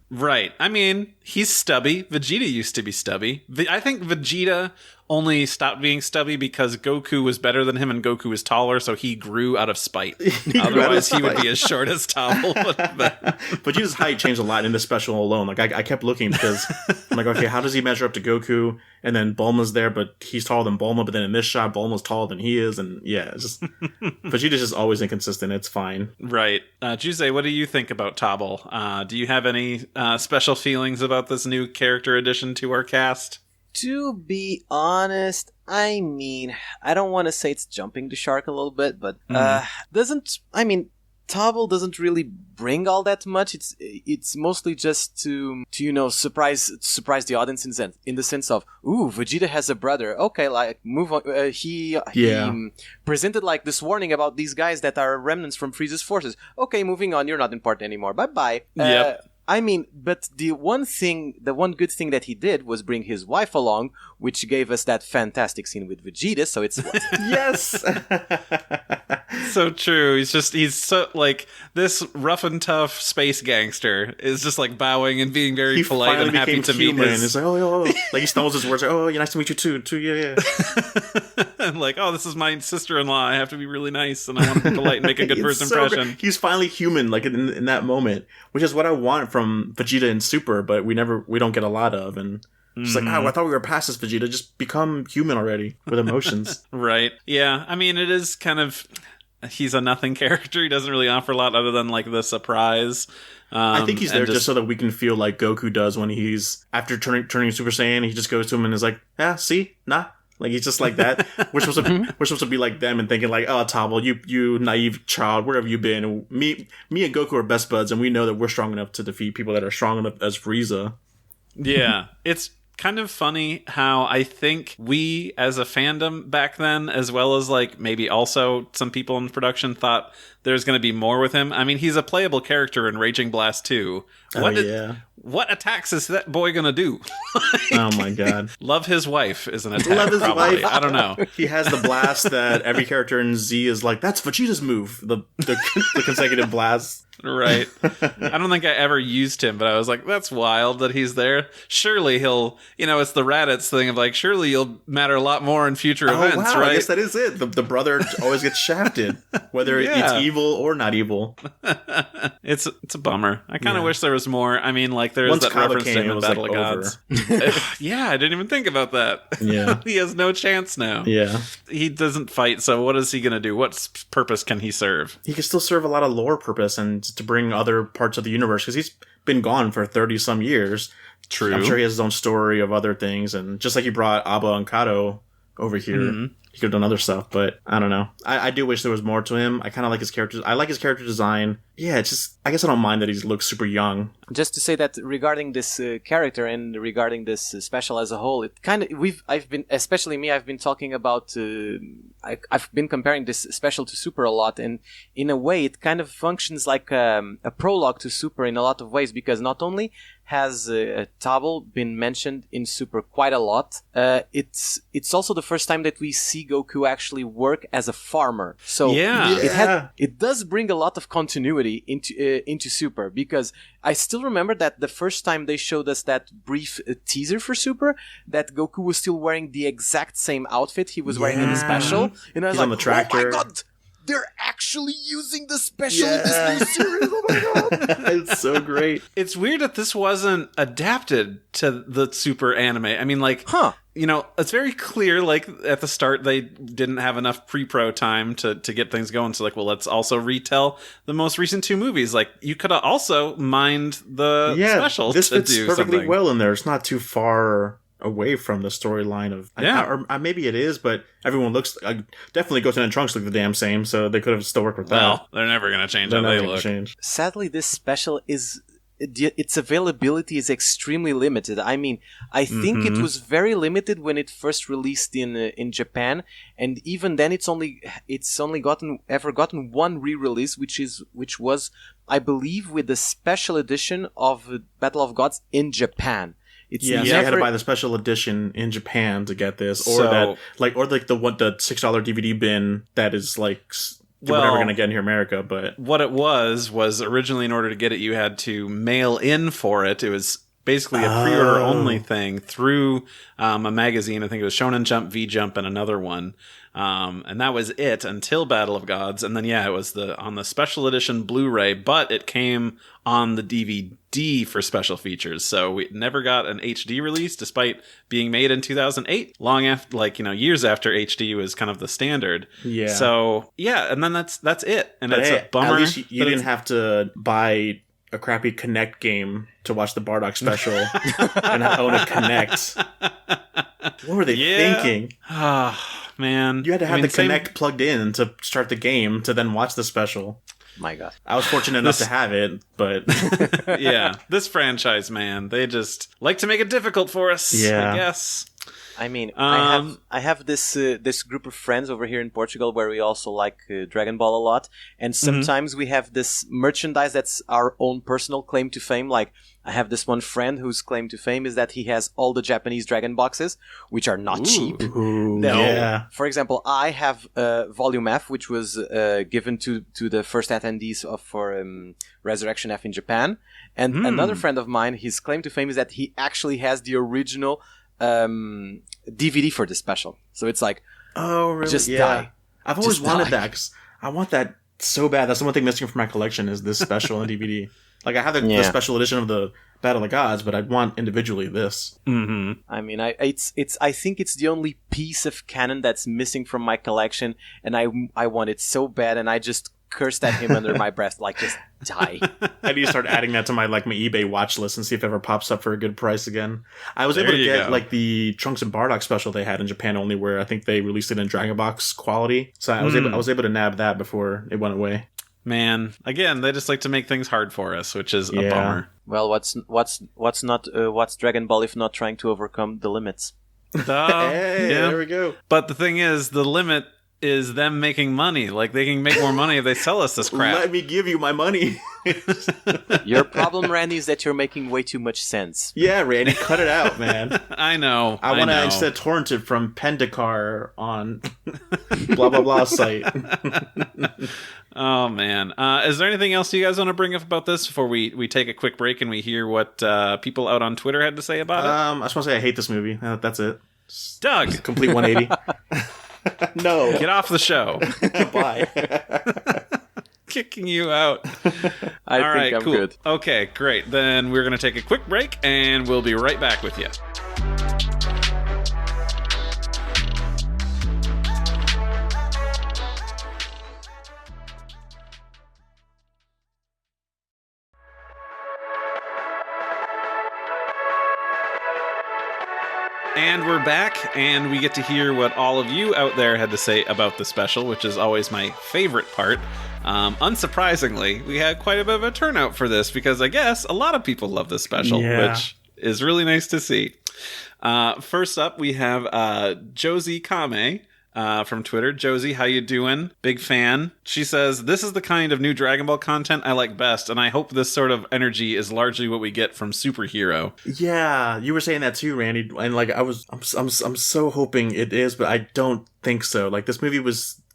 Right. I mean, he's stubby. Vegeta used to be stubby. I think Vegeta only stopped being stubby because Goku was better than him and Goku was taller, so he grew out of spite. Otherwise, he would be as short as Topple would have been. Vegeta's height changed a lot in this special alone. Like, I kept looking because I'm like, okay, how does he measure up to Goku? And then Bulma's there, but he's taller than Bulma. But then in this shot, Bulma's taller than he is. And yeah, it's just Vegeta's just always inconsistent. It's fine. Right. Jose, what do you think about Topple? Do you have any special feelings about this new character addition to our cast? To be honest, I mean, I don't want to say it's jumping the shark a little bit, but Topple doesn't really bring all that much. It's mostly just to surprise the audience in the sense of, ooh, Vegeta has a brother. Okay, like move on. He presented like this warning about these guys that are remnants from Frieza's forces. Okay, moving on. You're not important anymore. Bye bye. Yep. But the one good thing that he did was bring his wife along, which gave us that fantastic scene with Vegeta, so it's... Yes! So true. He's so, like, this rough and tough space gangster is just, like, bowing and being very polite and happy to meet his... It's like, oh, like, he stumbles his words, like, oh, yeah, nice to meet you too, yeah. And like, oh, this is my sister-in-law, I have to be really nice, and I want to be polite and make a good first impression. He's finally human, like, in that moment, which is what I want from Vegeta in Super, but we don't get a lot of, and it's like, I thought we were past this, Vegeta. Just become human already with emotions. Right. Yeah. I mean, it is kind of, he's a nothing character. He doesn't really offer a lot other than like the surprise. I think he's there just so that we can feel like Goku does when he's, after turning Super Saiyan, he just goes to him and is like, yeah, see? Nah. Like, he's just like that. We're supposed to be like them and thinking like, oh, Topple, you naive child, where have you been? Me and Goku are best buds, and we know that we're strong enough to defeat people that are strong enough as Frieza. Yeah. It's kind of funny how I think we as a fandom back then, as well as like maybe also some people in production, thought there's going to be more with him. I mean, he's a playable character in Raging Blast 2. What attacks is that boy going to do? Oh my god. Love his wife is an attack. Love his probably. wife. I don't know. He has the blast that every character in Z is like, that's Vegeta's move. The consecutive blasts. Right. I don't think I ever used him, but I was like, that's wild that he's there. Surely he'll, it's the Raditz thing of like, surely you'll matter a lot more in future events, wow, right? I guess that is it. The brother always gets shafted, whether it's evil or not evil. It's a bummer. I kind of wish there was more. I mean, like, there's Once that Kaba reference to came, him it in was Battle like of Gods. Yeah, I didn't even think about that. Yeah. He has no chance now. Yeah. He doesn't fight, so what is he going to do? What purpose can he serve? He can still serve a lot of lore purpose and to bring other parts of the universe, because he's been gone for 30-some years. True. I'm sure he has his own story of other things, and just like he brought Abba and Kato over here, he could have done other stuff, but I don't know. I do wish there was more to him. I kind of like his character. I like his character design. Yeah, it's just, I guess I don't mind that he looks super young. Just to say that regarding this character and regarding this special as a whole, it kind of, I've been talking about, I've been comparing this special to Super a lot, and in a way it kind of functions like a prologue to Super in a lot of ways, because not only has Topple been mentioned in Super quite a lot, it's also the first time that we see Goku actually work as a farmer. So it does bring a lot of continuity into Super, because I still remember that the first time they showed us that brief teaser for Super, that Goku was still wearing the exact same outfit he was wearing in the special, and I was like, on the tractor. Oh my god, they're actually using the special in this new series. Oh my god. It's so great. It's weird that this wasn't adapted to the Super anime. I mean, like, it's very clear, like, at the start, they didn't have enough pre-pro time to get things going. So, like, well, let's also retell the most recent 2 movies. Like, you could have also mined the special this to fits do perfectly something. well in there. It's not too far away from the storyline of... or maybe it is, but everyone looks... definitely Goten and Trunks look the damn same, so they could have still worked with that. Well, they're never going to change how they look. Sadly, this special is... its availability is extremely limited. I mean, I think it was very limited when it first released in Japan, and even then it's only gotten one re-release, which was, I believe, with the special edition of Battle of Gods in Japan. It's Yeah, so you had to buy the special edition in Japan to get this, or the $6 DVD bin that is like we're never going to get in here in America. But what it was originally, in order to get it, you had to mail in for it. It was basically a pre-order only thing through a magazine. I think it was Shonen Jump, V Jump, and another one. And that was it until Battle of Gods. And then, it was on the special edition Blu-ray, but it came on the DVD for special features. So we never got an HD release, despite being made in 2008, long after, years after HD was kind of the standard. Yeah. So, and then that's it. And it's a bummer. At least you didn't have to buy a crappy Connect game to watch the Bardock special and own a Connect. What were they thinking? Man. You had to have the Connect plugged in to start the game to then watch the special. My God. I was fortunate enough to have it, but... this franchise, man, they just like to make it difficult for us, I guess. I mean, I have this group of friends over here in Portugal where we also like Dragon Ball a lot, and sometimes we have this merchandise that's our own personal claim to fame. Like, I have this one friend whose claim to fame is that he has all the Japanese Dragon boxes, which are not cheap. Yeah. For example, I have Volume F, which was given to the first attendees for Resurrection F in Japan, and another friend of mine, his claim to fame is that he actually has the original DVD for this special. So it's like, oh, really? Just die. I've always wanted that, because I want that so bad. That's the one thing missing from my collection is this special on DVD. Like, I have the special edition of the Battle of the Gods, but I'd want individually this. Mm-hmm. I mean, I think it's the only piece of canon that's missing from my collection, and I want it so bad, and I just cursed at him under my breath, like, just die. I need to start adding that to my eBay watch list and see if it ever pops up for a good price again. I was able to get the Trunks and Bardock special they had in Japan only, where I think they released it in Dragon Box quality. So I was able to nab that before it went away. Man, again, they just like to make things hard for us, which is a bummer. Well, what's Dragon Ball if not trying to overcome the limits? There we go. But the thing is, the limit is them making money. Like, they can make more money if they sell us this crap. Let me give you my money. Your problem, Randy, is that you're making way too much sense. Yeah, Randy, cut it out, man. I know. I want to instead torrent it from Pendacar on blah blah blah site. Oh, man. Is there anything else you guys want to bring up about this before we take a quick break and we hear what people out on Twitter had to say about it? I just want to say I hate this movie. That's it. Doug! Complete 180. No. Get off the show. Bye. Kicking you out. I think I'm good. Okay, great. Then we're going to take a quick break, and we'll be right back with you. And we're back, and we get to hear what all of you out there had to say about the special, which is always my favorite part. Unsurprisingly, we had quite a bit of a turnout for this, because I guess a lot of people love this special, which is really nice to see. First up, we have Josie Kame from Twitter. Josie, how you doing? Big fan. She says, "This is the kind of new Dragon Ball content I like best, and I hope this sort of energy is largely what we get from Superhero." Yeah, you were saying that too, Randy, and I'm so hoping it is, but I don't think so. Like, this movie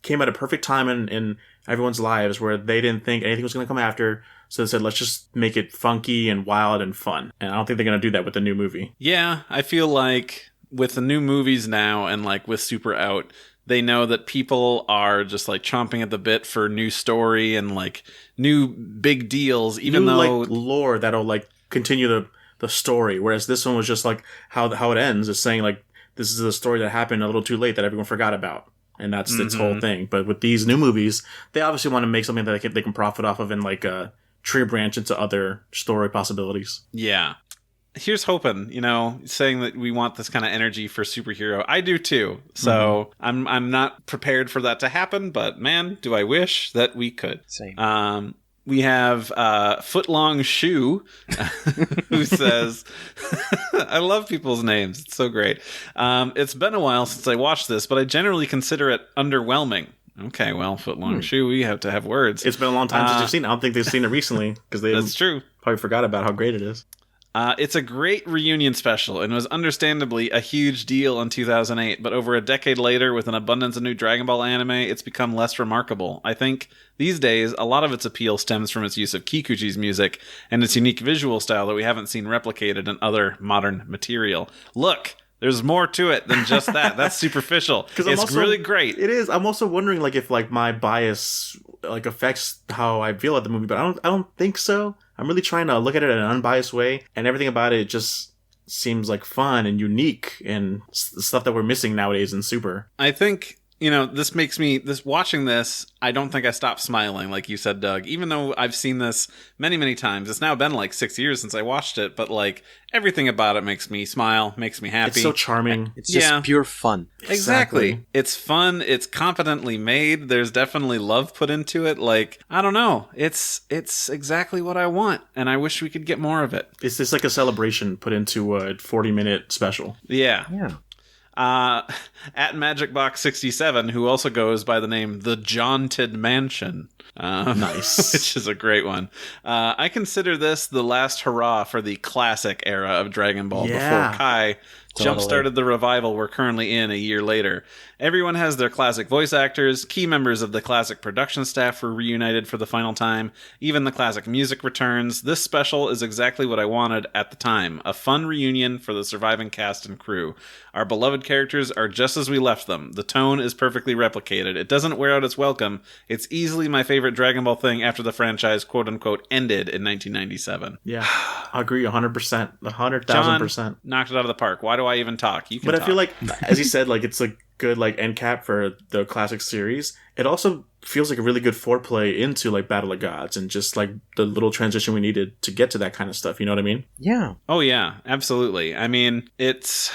came at a perfect time in everyone's lives where they didn't think anything was going to come after. So they said, let's just make it funky and wild and fun. And I don't think they're going to do that with the new movie. Yeah, I feel like with the new movies now and like with Super out, they know that people are just like chomping at the bit for new story and like new big deals, even though like lore that'll like continue the story. Whereas this one was just like how it ends is saying like, this is a story that happened a little too late that everyone forgot about. And that's its whole thing. But with these new movies, they obviously want to make something that they can profit off of and like tree branch into other story possibilities. Yeah. Here's hoping, saying that we want this kind of energy for Superhero. I do too. So I'm not prepared for that to happen, but man, do I wish that we could. Same. We have Footlong Shoe, who says, I love people's names. It's so great. It's been a while since I watched this, but I generally consider it underwhelming. Okay, well, Footlong Shoe, we have to have words. It's been a long time since you've seen it. I don't think they've seen it recently, because that's true. Probably forgot about how great it is. It's a great reunion special and was understandably a huge deal in 2008, but over a decade later, with an abundance of new Dragon Ball anime, it's become less remarkable. I think these days, a lot of its appeal stems from its use of Kikuchi's music and its unique visual style that we haven't seen replicated in other modern material. Look! There's more to it than just that. That's superficial. It's really great. It is. I'm also wondering, like, if like my bias like affects how I feel about the movie, but I don't think so. I'm really trying to look at it in an unbiased way, and everything about it just seems like fun and unique and stuff that we're missing nowadays in Super. I think, this makes me, watching this, I don't think I stopped smiling, like you said, Doug. Even though I've seen this many, many times. It's now been like 6 years since I watched it, but like everything about it makes me smile, makes me happy. It's so charming. It's just pure fun. Exactly. It's fun. It's competently made. There's definitely love put into it. Like, I don't know. It's exactly what I want, and I wish we could get more of it. It's just like a celebration put into a 40-minute special. Yeah. Yeah. At MagicBox67, who also goes by the name The Jaunted Mansion. Nice. Which is a great one. I consider this the last hurrah for the classic era of Dragon Ball before Kai jump-started the revival we're currently in a year later. Everyone has their classic voice actors, key members of the classic production staff were reunited for the final time, even the classic music returns. This special is exactly what I wanted at the time, a fun reunion for the surviving cast and crew. Our beloved characters are just as we left them. The tone is perfectly replicated. It doesn't wear out its welcome. It's easily my favorite Dragon Ball thing after the franchise quote-unquote ended in 1997. Yeah, I agree 100%. 100,000%. Knocked it out of the park. Why do I even talk? You can But talk. I feel like, as you said, like it's a good like end cap for the classic series. It also feels like a really good foreplay into like Battle of Gods and just like the little transition we needed to get to that kind of stuff. You know what I mean? Yeah. Oh yeah, absolutely. I mean, it's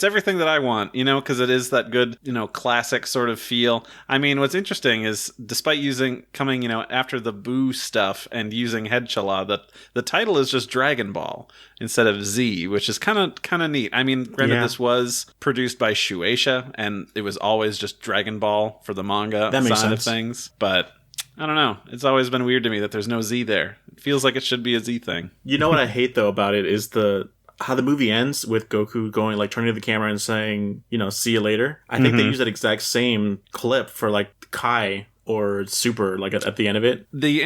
everything that I want, because it is that good, classic sort of feel. I mean, what's interesting is, despite coming, after the Boo stuff and using Head Chala, the title is just Dragon Ball instead of Z, which is kind of neat. I mean, granted, this was produced by Shueisha, and it was always just Dragon Ball for the manga side of things, but I don't know. It's always been weird to me that there's no Z there. It feels like it should be a Z thing. You know what I hate, though, about it is how the movie ends with Goku going, like, turning to the camera and saying, see you later. I think they use that exact same clip for, like, Kai or Super, like, at the end of it. The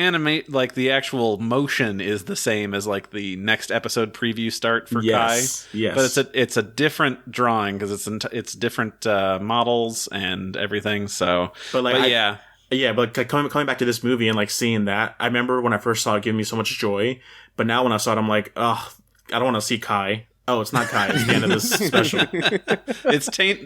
the actual motion is the same as, like, the next episode preview start for Kai. Yes. But it's a different drawing because it's different models and everything, so... Yeah, but coming back to this movie and, like, seeing that, I remember when I first saw it give me so much joy, but now when I saw it, I'm like, ugh, I don't want to see Kai. Oh, it's not Kai. It's the end of this special.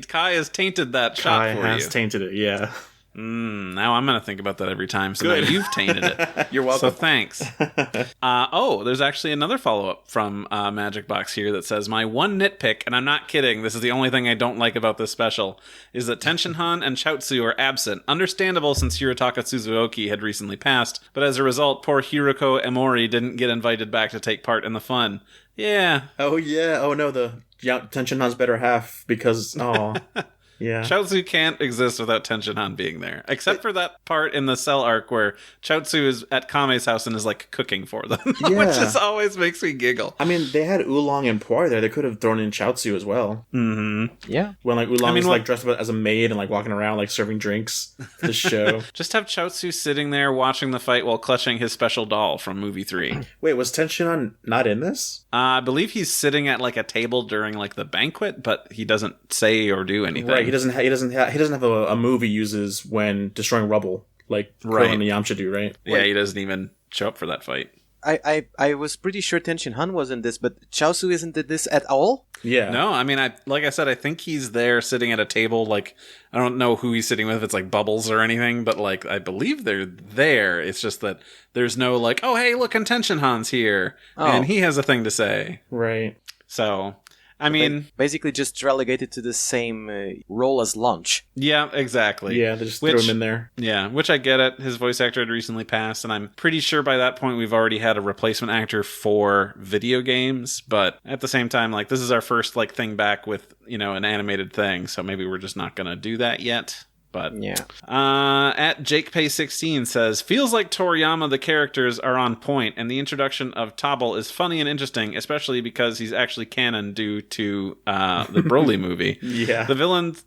Kai has tainted that shot for you. Kai has tainted it, yeah. Now I'm going to think about that every time. So now you've tainted it. You're welcome. So thanks. There's actually another follow-up from Magic Box here that says, my one nitpick, and I'm not kidding, this is the only thing I don't like about this special, is that Tenshinhan and Chaozu are absent. Understandable since Hirotaka Suzuoki had recently passed, but as a result, poor Hiroko Emori didn't get invited back to take part in the fun. Yeah. Oh, yeah. Oh, no, the Tenshinhan's better half because, yeah. Chaozu can't exist without Tenshinhan being there. Except for that part in the Cell arc where Chaozu is at Kame's house and is like cooking for them. Which just always makes me giggle. I mean, they had Oolong and Poir there. They could have thrown in Chaozu as well. Mm-hmm. Yeah. When like Oolong is like dressed up as a maid and like walking around like serving drinks for the show. Just have Chaozu sitting there watching the fight while clutching his special doll from movie 3. Wait, was Tenshinhan not in this? I believe he's sitting at like a table during like the banquet, but he doesn't say or do anything. Right, he doesn't have a move he uses when destroying rubble, like Krillin and Yamcha do, right? Yeah, he doesn't even show up for that fight. I was pretty sure Tenshinhan was in this, but Chaozu isn't in this at all? Yeah. No, I mean, like I said, I think he's there sitting at a table, like, I don't know who he's sitting with, if it's like Bubbles or anything, but like, I believe they're there. It's just that there's no like, oh, hey, look, and Tenshinhan's here, and he has a thing to say. Right. So... I mean... basically just relegated to the same role as Lunch. Yeah, exactly. Yeah, they just threw him in there. Yeah, which I get it. His voice actor had recently passed, and I'm pretty sure by that point we've already had a replacement actor for video games, but at the same time, like, this is our first, like, thing back with, an animated thing, so maybe we're just not gonna do that yet. But Yeah. at JakePay16 says, feels like Toriyama the characters are on point, and the introduction of Tobble is funny and interesting, especially because he's actually canon due to the Broly movie. Yeah. The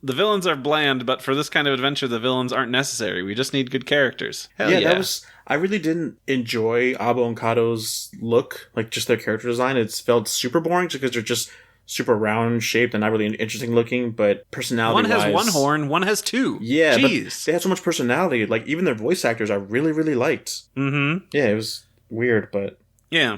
villains are bland, but for this kind of adventure, the villains aren't necessary. We just need good characters. Hell yeah. I really didn't enjoy Abo and Kato's look, like just their character design. It's felt super boring just because they're just super round shaped and not really interesting looking, but personality one has one horn, one has two. Yeah, Jeez. But they had so much personality. Like even their voice actors I really, really liked. Mm-hmm. Yeah, it was weird, but yeah.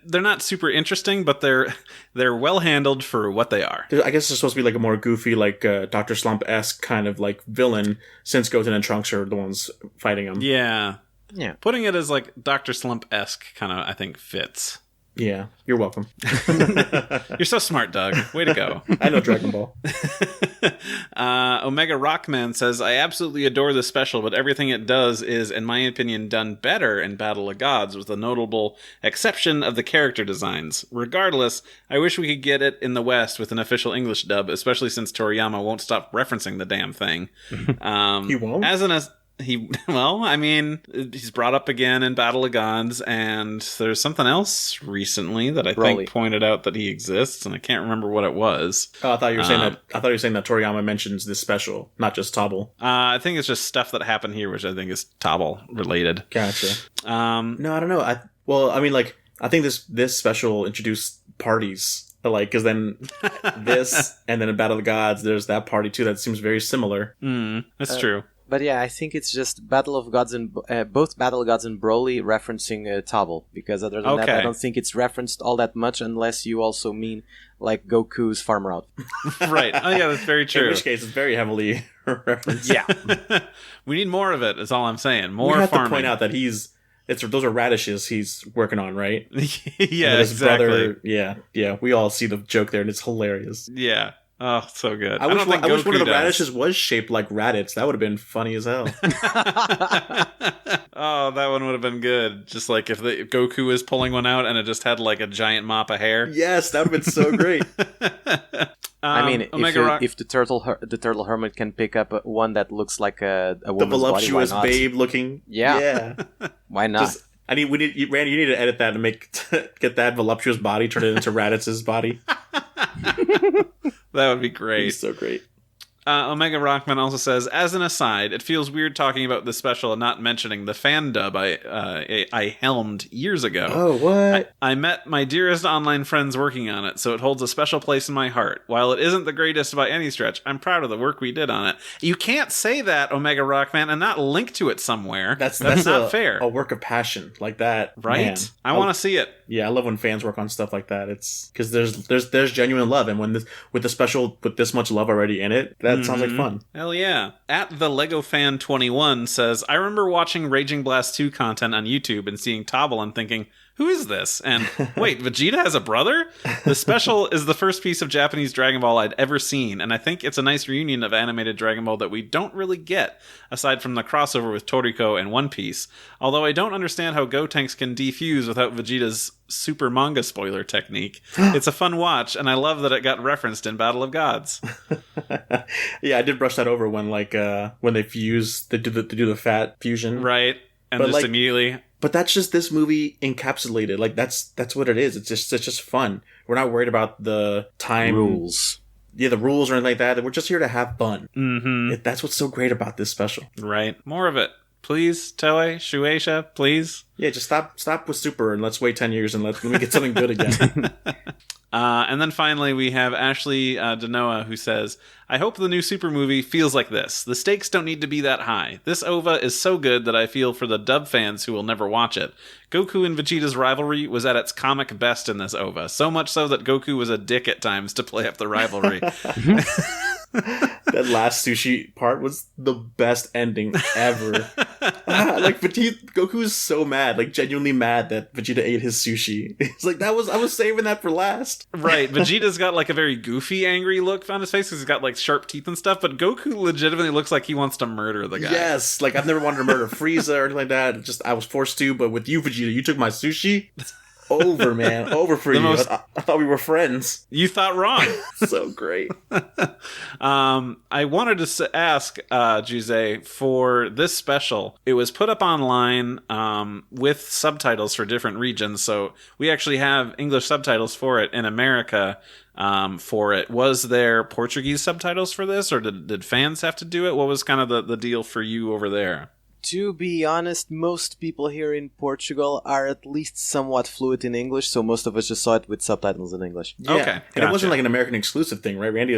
They're not super interesting, but they're well handled for what they are. I guess it's supposed to be like a more goofy, like Dr. Slump-esque kind of like villain, since Goten and Trunks are the ones fighting him. Yeah. Yeah. Putting it as like Dr. Slump-esque kind of, I think, fits. Yeah, you're welcome. You're so smart, Doug. Way to go. I know Dragon Ball. Omega Rockman says, I absolutely adore this special, but everything it does is, in my opinion, done better in Battle of Gods, with the notable exception of the character designs. Regardless, I wish we could get it in the West with an official English dub, especially since Toriyama won't stop referencing the damn thing. He won't? He's brought up again in Battle of Gods, and there's something else recently that I Broly think pointed out that he exists, and I can't remember what it was. Oh, I thought you were saying that. I thought you were saying that Toriyama mentions this special, not just Tobble. I think it's just stuff that happened here, which I think is Tobble related. Gotcha. No, I don't know. I think this special introduced parties. Like, because then this, and then in Battle of the Gods, there's that party too that seems very similar. That's true. But yeah, I think it's just Battle of Gods and both Battle of Gods and Broly referencing Tobble, because other than that, I don't think it's referenced all that much, unless you also mean like Goku's farm route. Right. Oh yeah, that's very true. In which case, it's very heavily referenced. Yeah. We need more of it. Is all I'm saying. More we have farming. to point out that those are radishes he's working on, right? Yeah, exactly. Brother, yeah. We all see the joke there, and it's hilarious. Yeah. Oh, so good. I wish one of the radishes was shaped like Raditz. That would have been funny as hell. Oh, that one would have been good. Just like if Goku was pulling one out and it just had like a giant mop of hair. Yes, that would have been so great. I mean, Omega if the turtle hermit can pick up one that looks like a woman's the voluptuous body, why not? babe looking. Yeah. Why not? Randy, you need to edit that and get that voluptuous body, turn it into Raditz's body. That would be great. It'd be so great. Omega Rockman also says, as an aside, it feels weird talking about this special and not mentioning the fan dub I helmed years ago. Oh, what? I met my dearest online friends working on it, so it holds a special place in my heart. While it isn't the greatest by any stretch, I'm proud of the work we did on it. You can't say that, Omega Rockman, and not link to it somewhere. That's not fair. A work of passion like that, right? Man. I want to see it. Yeah, I love when fans work on stuff like that. It's because there's genuine love, and when with the special with this much love already in it, that sounds like fun. Hell yeah. At the Lego Fan 21 says, I remember watching Raging Blast 2 content on YouTube and seeing Tobble and thinking, who is this? And wait, Vegeta has a brother? The special is the first piece of Japanese Dragon Ball I'd ever seen, and I think it's a nice reunion of animated Dragon Ball that we don't really get, aside from the crossover with Toriko and One Piece. Although I don't understand how Gotenks can defuse without Vegeta's super manga spoiler technique. It's a fun watch, and I love that it got referenced in Battle of Gods. Yeah, I did brush that over when they fuse, they do the fat fusion, right? And but just immediately. But that's just this movie encapsulated. Like that's what it is. It's just fun. We're not worried about the time rules. Yeah, the rules or anything like that. We're just here to have fun. Mm-hmm. That's what's so great about this special. Right. More of it. Please, Toei, Shueisha, please. Yeah, just stop with Super and let's wait 10 years and let me get something good again. And then finally, we have Ashley Denoa, who says, I hope the new Super movie feels like this. The stakes don't need to be that high. This OVA is so good that I feel for the dub fans who will never watch it. Goku and Vegeta's rivalry was at its comic best in this OVA, so much so that Goku was a dick at times to play up the rivalry. That last sushi part was the best ending ever. Goku is so mad, like genuinely mad that Vegeta ate his sushi. It's like I was saving that for last. Right, Vegeta's got like a very goofy, angry look on his face because he's got like sharp teeth and stuff, but Goku legitimately looks like he wants to murder the guy. Yes, like I've never wanted to murder Frieza or anything like that. Just I was forced to, but with you, Vegeta, you took my sushi. over, man. Over for you. most- I thought we were friends. You thought wrong. So great. I wanted to ask, Jose, for this special, it was put up online with subtitles for different regions, so we actually have English subtitles for it in America. For it, was there Portuguese subtitles for this, or did fans have to do it? What was kind of the deal for you over there? To be honest, most people here in Portugal are at least somewhat fluent in English, so most of us just saw it with subtitles in English. Yeah. Okay, And gotcha. it wasn't like an American exclusive thing, right, Randy?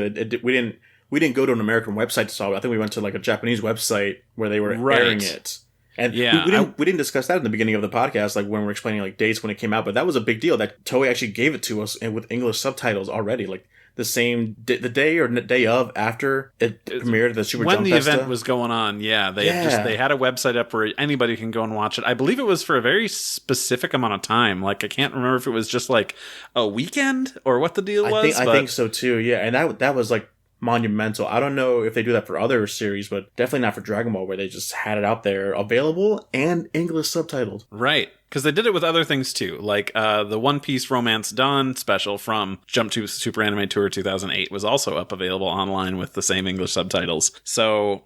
We didn't go to an American website to saw it. I think we went to like a Japanese website where they were Right. airing it. And Yeah, we didn't discuss that in the beginning of the podcast, like when we were explaining like dates when it came out. But that was a big deal that Toei actually gave it to us and with English subtitles already, like the same the day or day of after it premiered at the Super when Jump the Festa. event was going on. Yeah, they had a website up where anybody can go and watch it. I believe it was for a very specific amount of time. Like I can't remember if it was just like a weekend or what the deal was. I think so too. Yeah, and that was like monumental. I don't know if they do that for other series, but definitely not for Dragon Ball, where they just had it out there available and English subtitled. Right, because they did it with other things too, like the One Piece Romance Dawn special from Jump to Super Anime Tour 2008 was also up available online with the same English subtitles. So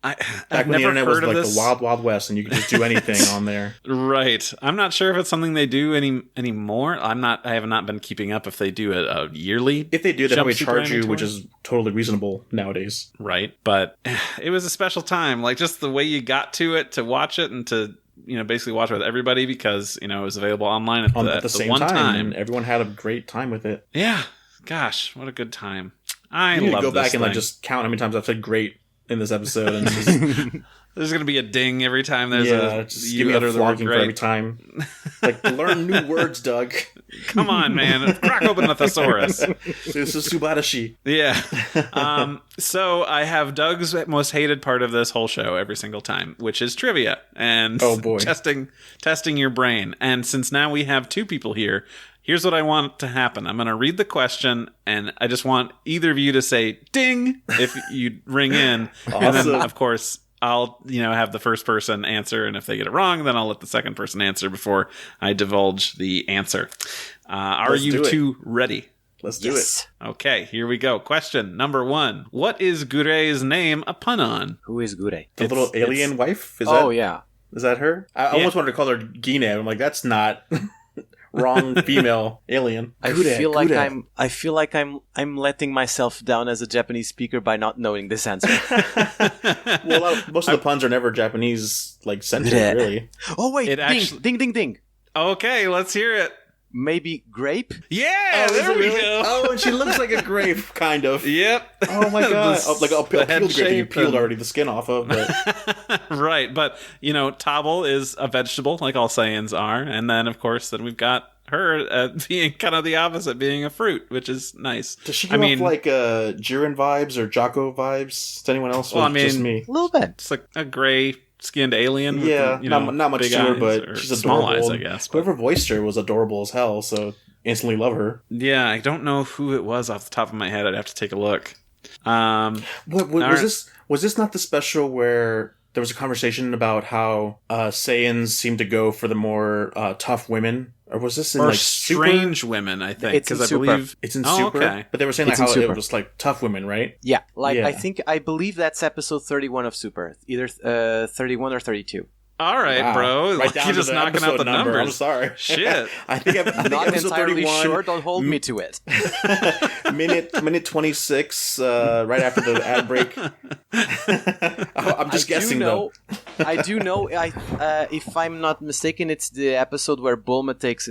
I've Back when the never internet was heard of like this. the wild, wild west, and you could just do anything on there. Right. I'm not sure if it's something they do anymore. I have not been keeping up if they do a yearly. If they do, they Jump probably Super charge Anime you, which Tour. is totally reasonable nowadays. Right. But it was a special time. Like just the way you got to it, to watch it, and to basically watch it with everybody because it was available online at At the the same one time. and everyone had a great time with it. Yeah. Gosh, what a good time. You need love to go back this and like thing. just count how many times I've said "great" in this episode, and just, There's going to be a ding every time there's just you give me utter a the word flogging for every great. time. Like learn new words, Doug. Come on, man. Crack open a thesaurus. This is Subarashi. Yeah. So I have Doug's most hated part of this whole show every single time, which is trivia and Oh, boy. testing your brain. And since now we have two people here, here's what I want to happen. I'm going to read the question, and I just want either of you to say ding if you ring in. And then, Awesome. of course, I'll have the first person answer, and if they get it wrong, then I'll let the second person answer before I divulge the answer. Are Let's do you it. two ready? Let's do it. Okay, here we go. Question number 1. What is Gurei's name a pun on? Who is Gure? The little alien wife? Is Yeah. that her? I almost wanted to call her Gine. I'm like, that's not wrong female alien. I feel like I'm letting myself down as a Japanese speaker by not knowing this answer. Well, most of the puns are never Japanese, like centered, Yeah. really. Oh wait, It ding, actually- ding, ding, ding. Okay, let's hear it. Maybe grape? Yeah, Is there it we really? go. Oh, and she looks like a grape, kind of. Yep. Oh my god! The- Like a the head peeled grape that you shape peeled and- already the skin off of. But Right, but Tobble is a vegetable, like all Saiyans are, and then of course we've got her being kind of the opposite, being a fruit, which is nice. does she give off like Jiren vibes or Jocko vibes to anyone else? Or Well, I just mean- me. A little bit. It's like a gray-skinned alien. Yeah, with, not much big to her, eyes, but or she's small adorable. eyes, I guess. But- Whoever voiced her was adorable as hell, so instantly love her. Yeah, I don't know who it was off the top of my head. I'd have to take a look. What was right. this? Was this not the special where there was a conversation about how Saiyans seem to go for the more tough women, or was this in Or like Super? strange women, I think, It's in because I Super. believe It's in Oh, Super, okay. but they were saying like It's in how Super. it was like tough women, right? Yeah, Yeah. I believe that's episode 31 of Super, either 31 or 32. All right, Wow. bro. Right down You're to just the knocking out episode the number. numbers. I'm sorry. Shit. I think Not episode entirely 31, sure. Don't hold me to it. minute 26, right after the ad break. I'm just guessing though. I do know. If I'm not mistaken, it's the episode where Bulma takes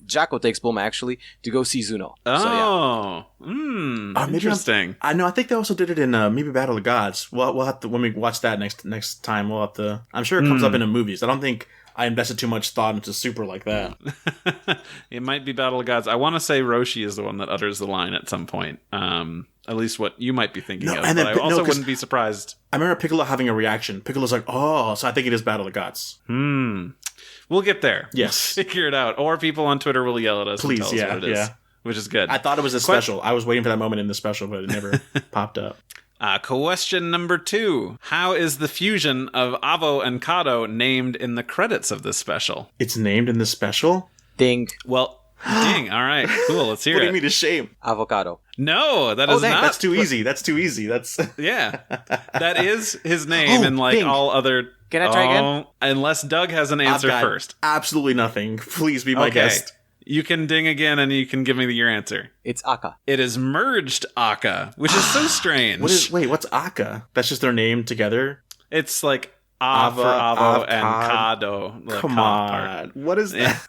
Jacko takes Bulma actually to go see Zuno. So, yeah. Oh, Maybe interesting. I know. I think they also did it in maybe Battle of the Gods. We'll have to when we watch that next time. We'll have to. I'm sure it comes up in the movies. I don't think I invested too much thought into Super like that. It might be Battle of Gods. I want to say Roshi is the one that utters the line at some point. At least what you might be thinking No, of. and But then- I also 'cause- wouldn't be surprised. I remember Piccolo having a reaction. Piccolo's like, "Oh, so I think it is Battle of the Gods." We'll get there. Yes. We'll figure it out. Or people on Twitter will yell at us Please, and tell us yeah, what it is. yeah. Which is good. I thought it was a special. I was waiting for that moment in the special, but it never popped up. Question number 2. How is the fusion of Avo and Kato named in the credits of this special? It's named in the special. Ding. Well, ding. All right, cool. Let's hear What do you it. mean to shame? Avocado. No, that is dang, not. That's too easy. That's too easy. That's Yeah, that is his name, and like bing. all other. Can I try again? Unless Doug has an I've answer got first. absolutely nothing. Please be my Okay. guest. You can ding again, and you can give me your answer. It's Aka. It is merged Aka, which is so strange. What's Aka? That's just their name together? It's like A for Ava, Avo and avocado. Kado. the Come ka part. on. What is that?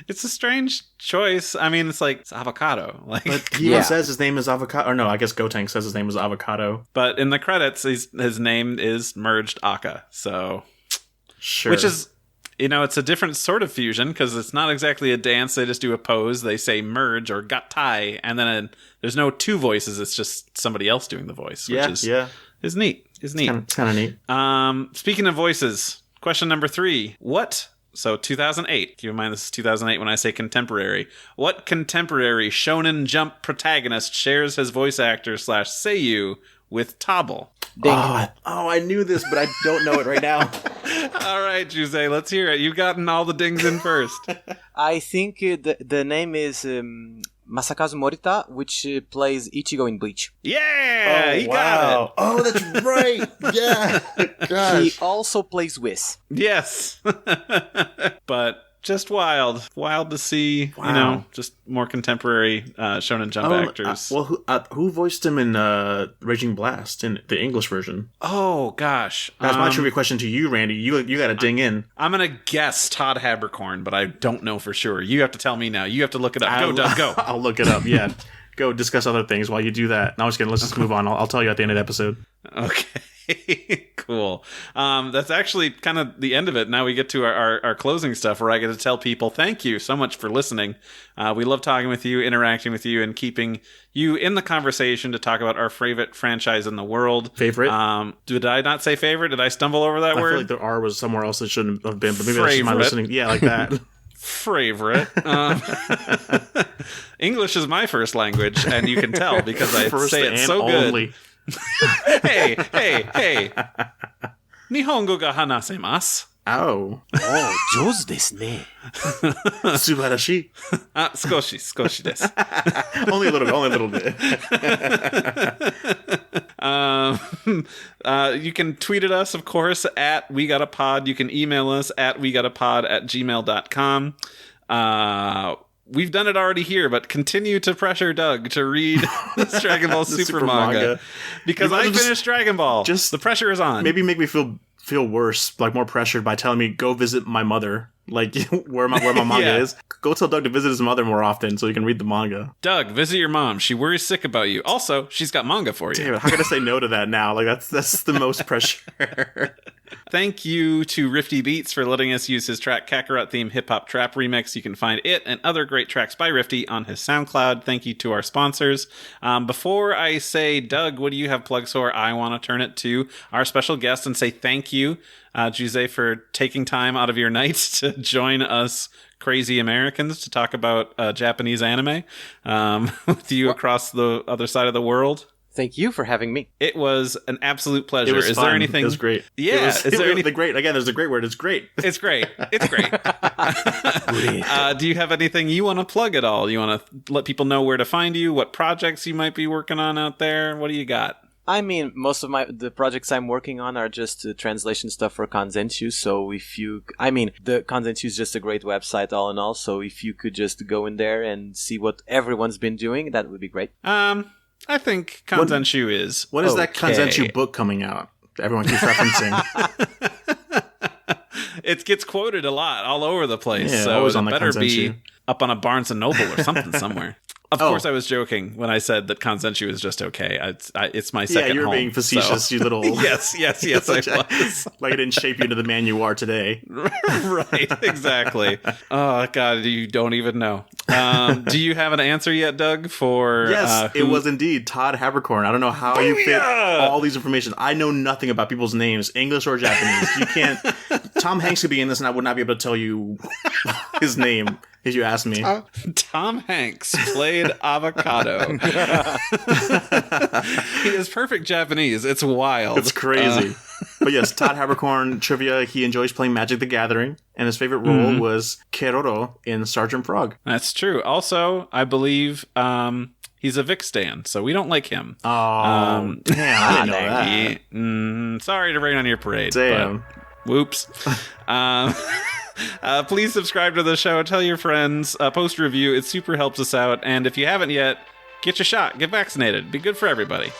It's a strange choice. I mean, it's like it's avocado. Like, But he says his name is Avocado. Or no, I guess Gotenk says his name is Avocado. but in the credits, his name is merged Aka. So, Sure. which is, it's a different sort of fusion because it's not exactly a dance. They just do a pose. They say merge or gattai, and then there's no two voices. It's just somebody else doing the voice, which is neat. Is neat. It's kind of neat. Speaking of voices, question number 3. So 2008. Keep in mind this is 2008 when I say contemporary. What contemporary Shonen Jump protagonist shares his voice actor / seiyuu with Table? Ding. I knew this, but I don't know it right now. All right, Jose, let's hear it. You've gotten all the dings in first. I think the name is Masakazu Morita, which plays Ichigo in Bleach. Yeah, he got it. Oh, that's right. Yeah. He Gosh. also plays Whis. Yes. But just wild to see, Wow. just more contemporary Shonen Jump actors. Who voiced him in Raging Blast in the English version? Oh, gosh. That's my trivia question to you, Randy. You got to ding in. I'm going to guess Todd Habercorn, but I don't know for sure. You have to tell me now. You have to look it up. Go, Doug, go. I'll look it up, yeah. Go discuss other things while you do that. No, I'm just kidding. Let's just move on. I'll tell you at the end of the episode. Okay, cool. That's actually kind of the end of it. Now we get to our closing stuff where I get to tell people thank you so much for listening. We love talking with you, interacting with you, and keeping you in the conversation to talk about our favorite franchise in the world. Favorite? Did I not say favorite? Did I stumble over that I word? feel like the R was somewhere else that shouldn't have been, but maybe that's just my listening. Yeah, like that. Favorite. English is my first language, and you can tell because I First say it and so good. only. Hey. Nihongo ga hanasemasu. Oh. 上手ですね. Subarashi. 少しです. Only a little bit. You can tweet at us, of course, at WeGotAPod. You can email us at WeGotAPod@gmail.com. We've done it already here, but continue to pressure Doug to read this Dragon Ball Super manga. Because I finished Dragon Ball. The pressure is on. Maybe make me feel worse, like more pressured by telling me, go visit my mother. Like, where my manga is. Go tell Doug to visit his mother more often so he can read the manga. Doug, visit your mom. She worries sick about you. Also, she's got manga for you. Damn it, how can I say no to that now? Like, that's the most pressure. Thank you to Rifti Beats for letting us use his track Kakarot theme hip hop trap remix. You can find it and other great tracks by Rifti on his SoundCloud. Thank you to our sponsors. Before I say, Doug, what do you have plugs for? I want to turn it to our special guest and say thank you, Jose, for taking time out of your night to join us crazy Americans to talk about Japanese anime with you across the other side of the world. Thank you for having me. It was an absolute pleasure. It was Is fun. there anything? It was great. Yeah. Is there anything? Great. Again, there's a great word. It's great. It's great. It's great. Do you have anything you want to plug at all? You want to let people know where to find you? What projects you might be working on out there? What do you got? I mean, most of the projects I'm working on are just translation stuff for Kanzenshuu. So the Kanzenshuu is just a great website all in all. So if you could just go in there and see what everyone's been doing, that would be great. I think Kanzenshuu is. When is that Kanzenshuu book coming out? Everyone keeps referencing. It gets quoted a lot all over the place. Yeah, so always it on the better be Kanzenshuu. up on a Barnes & Noble or something somewhere. Of course, I was joking when I said that Kanzenshuu is just okay. It's my second home. Yeah, you were being facetious, you little... Yes, I was. Like it didn't shape you into the man you are today. Right, exactly. Oh, God, you don't even know. Do you have an answer yet, Doug, for... Yes, it was indeed Todd Habercorn. I don't know how you fit all these information. I know nothing about people's names, English or Japanese. You can't... Tom Hanks could be in this and I would not be able to tell you his name if you asked me. Tom Hanks played Avocado. He is perfect Japanese. It's wild. It's crazy. But yes, Todd Habercorn trivia. He enjoys playing Magic the Gathering, and his favorite role was Keroro in Sergeant Frog. That's true. Also, I believe he's a Vic stan, so we don't like him. Oh, damn! I didn't know that. Sorry to rain on your parade. Damn. But, whoops. Please subscribe to the show. Tell your friends. Post a review. It super helps us out. And if you haven't yet, get your shot. Get vaccinated. Be good for everybody.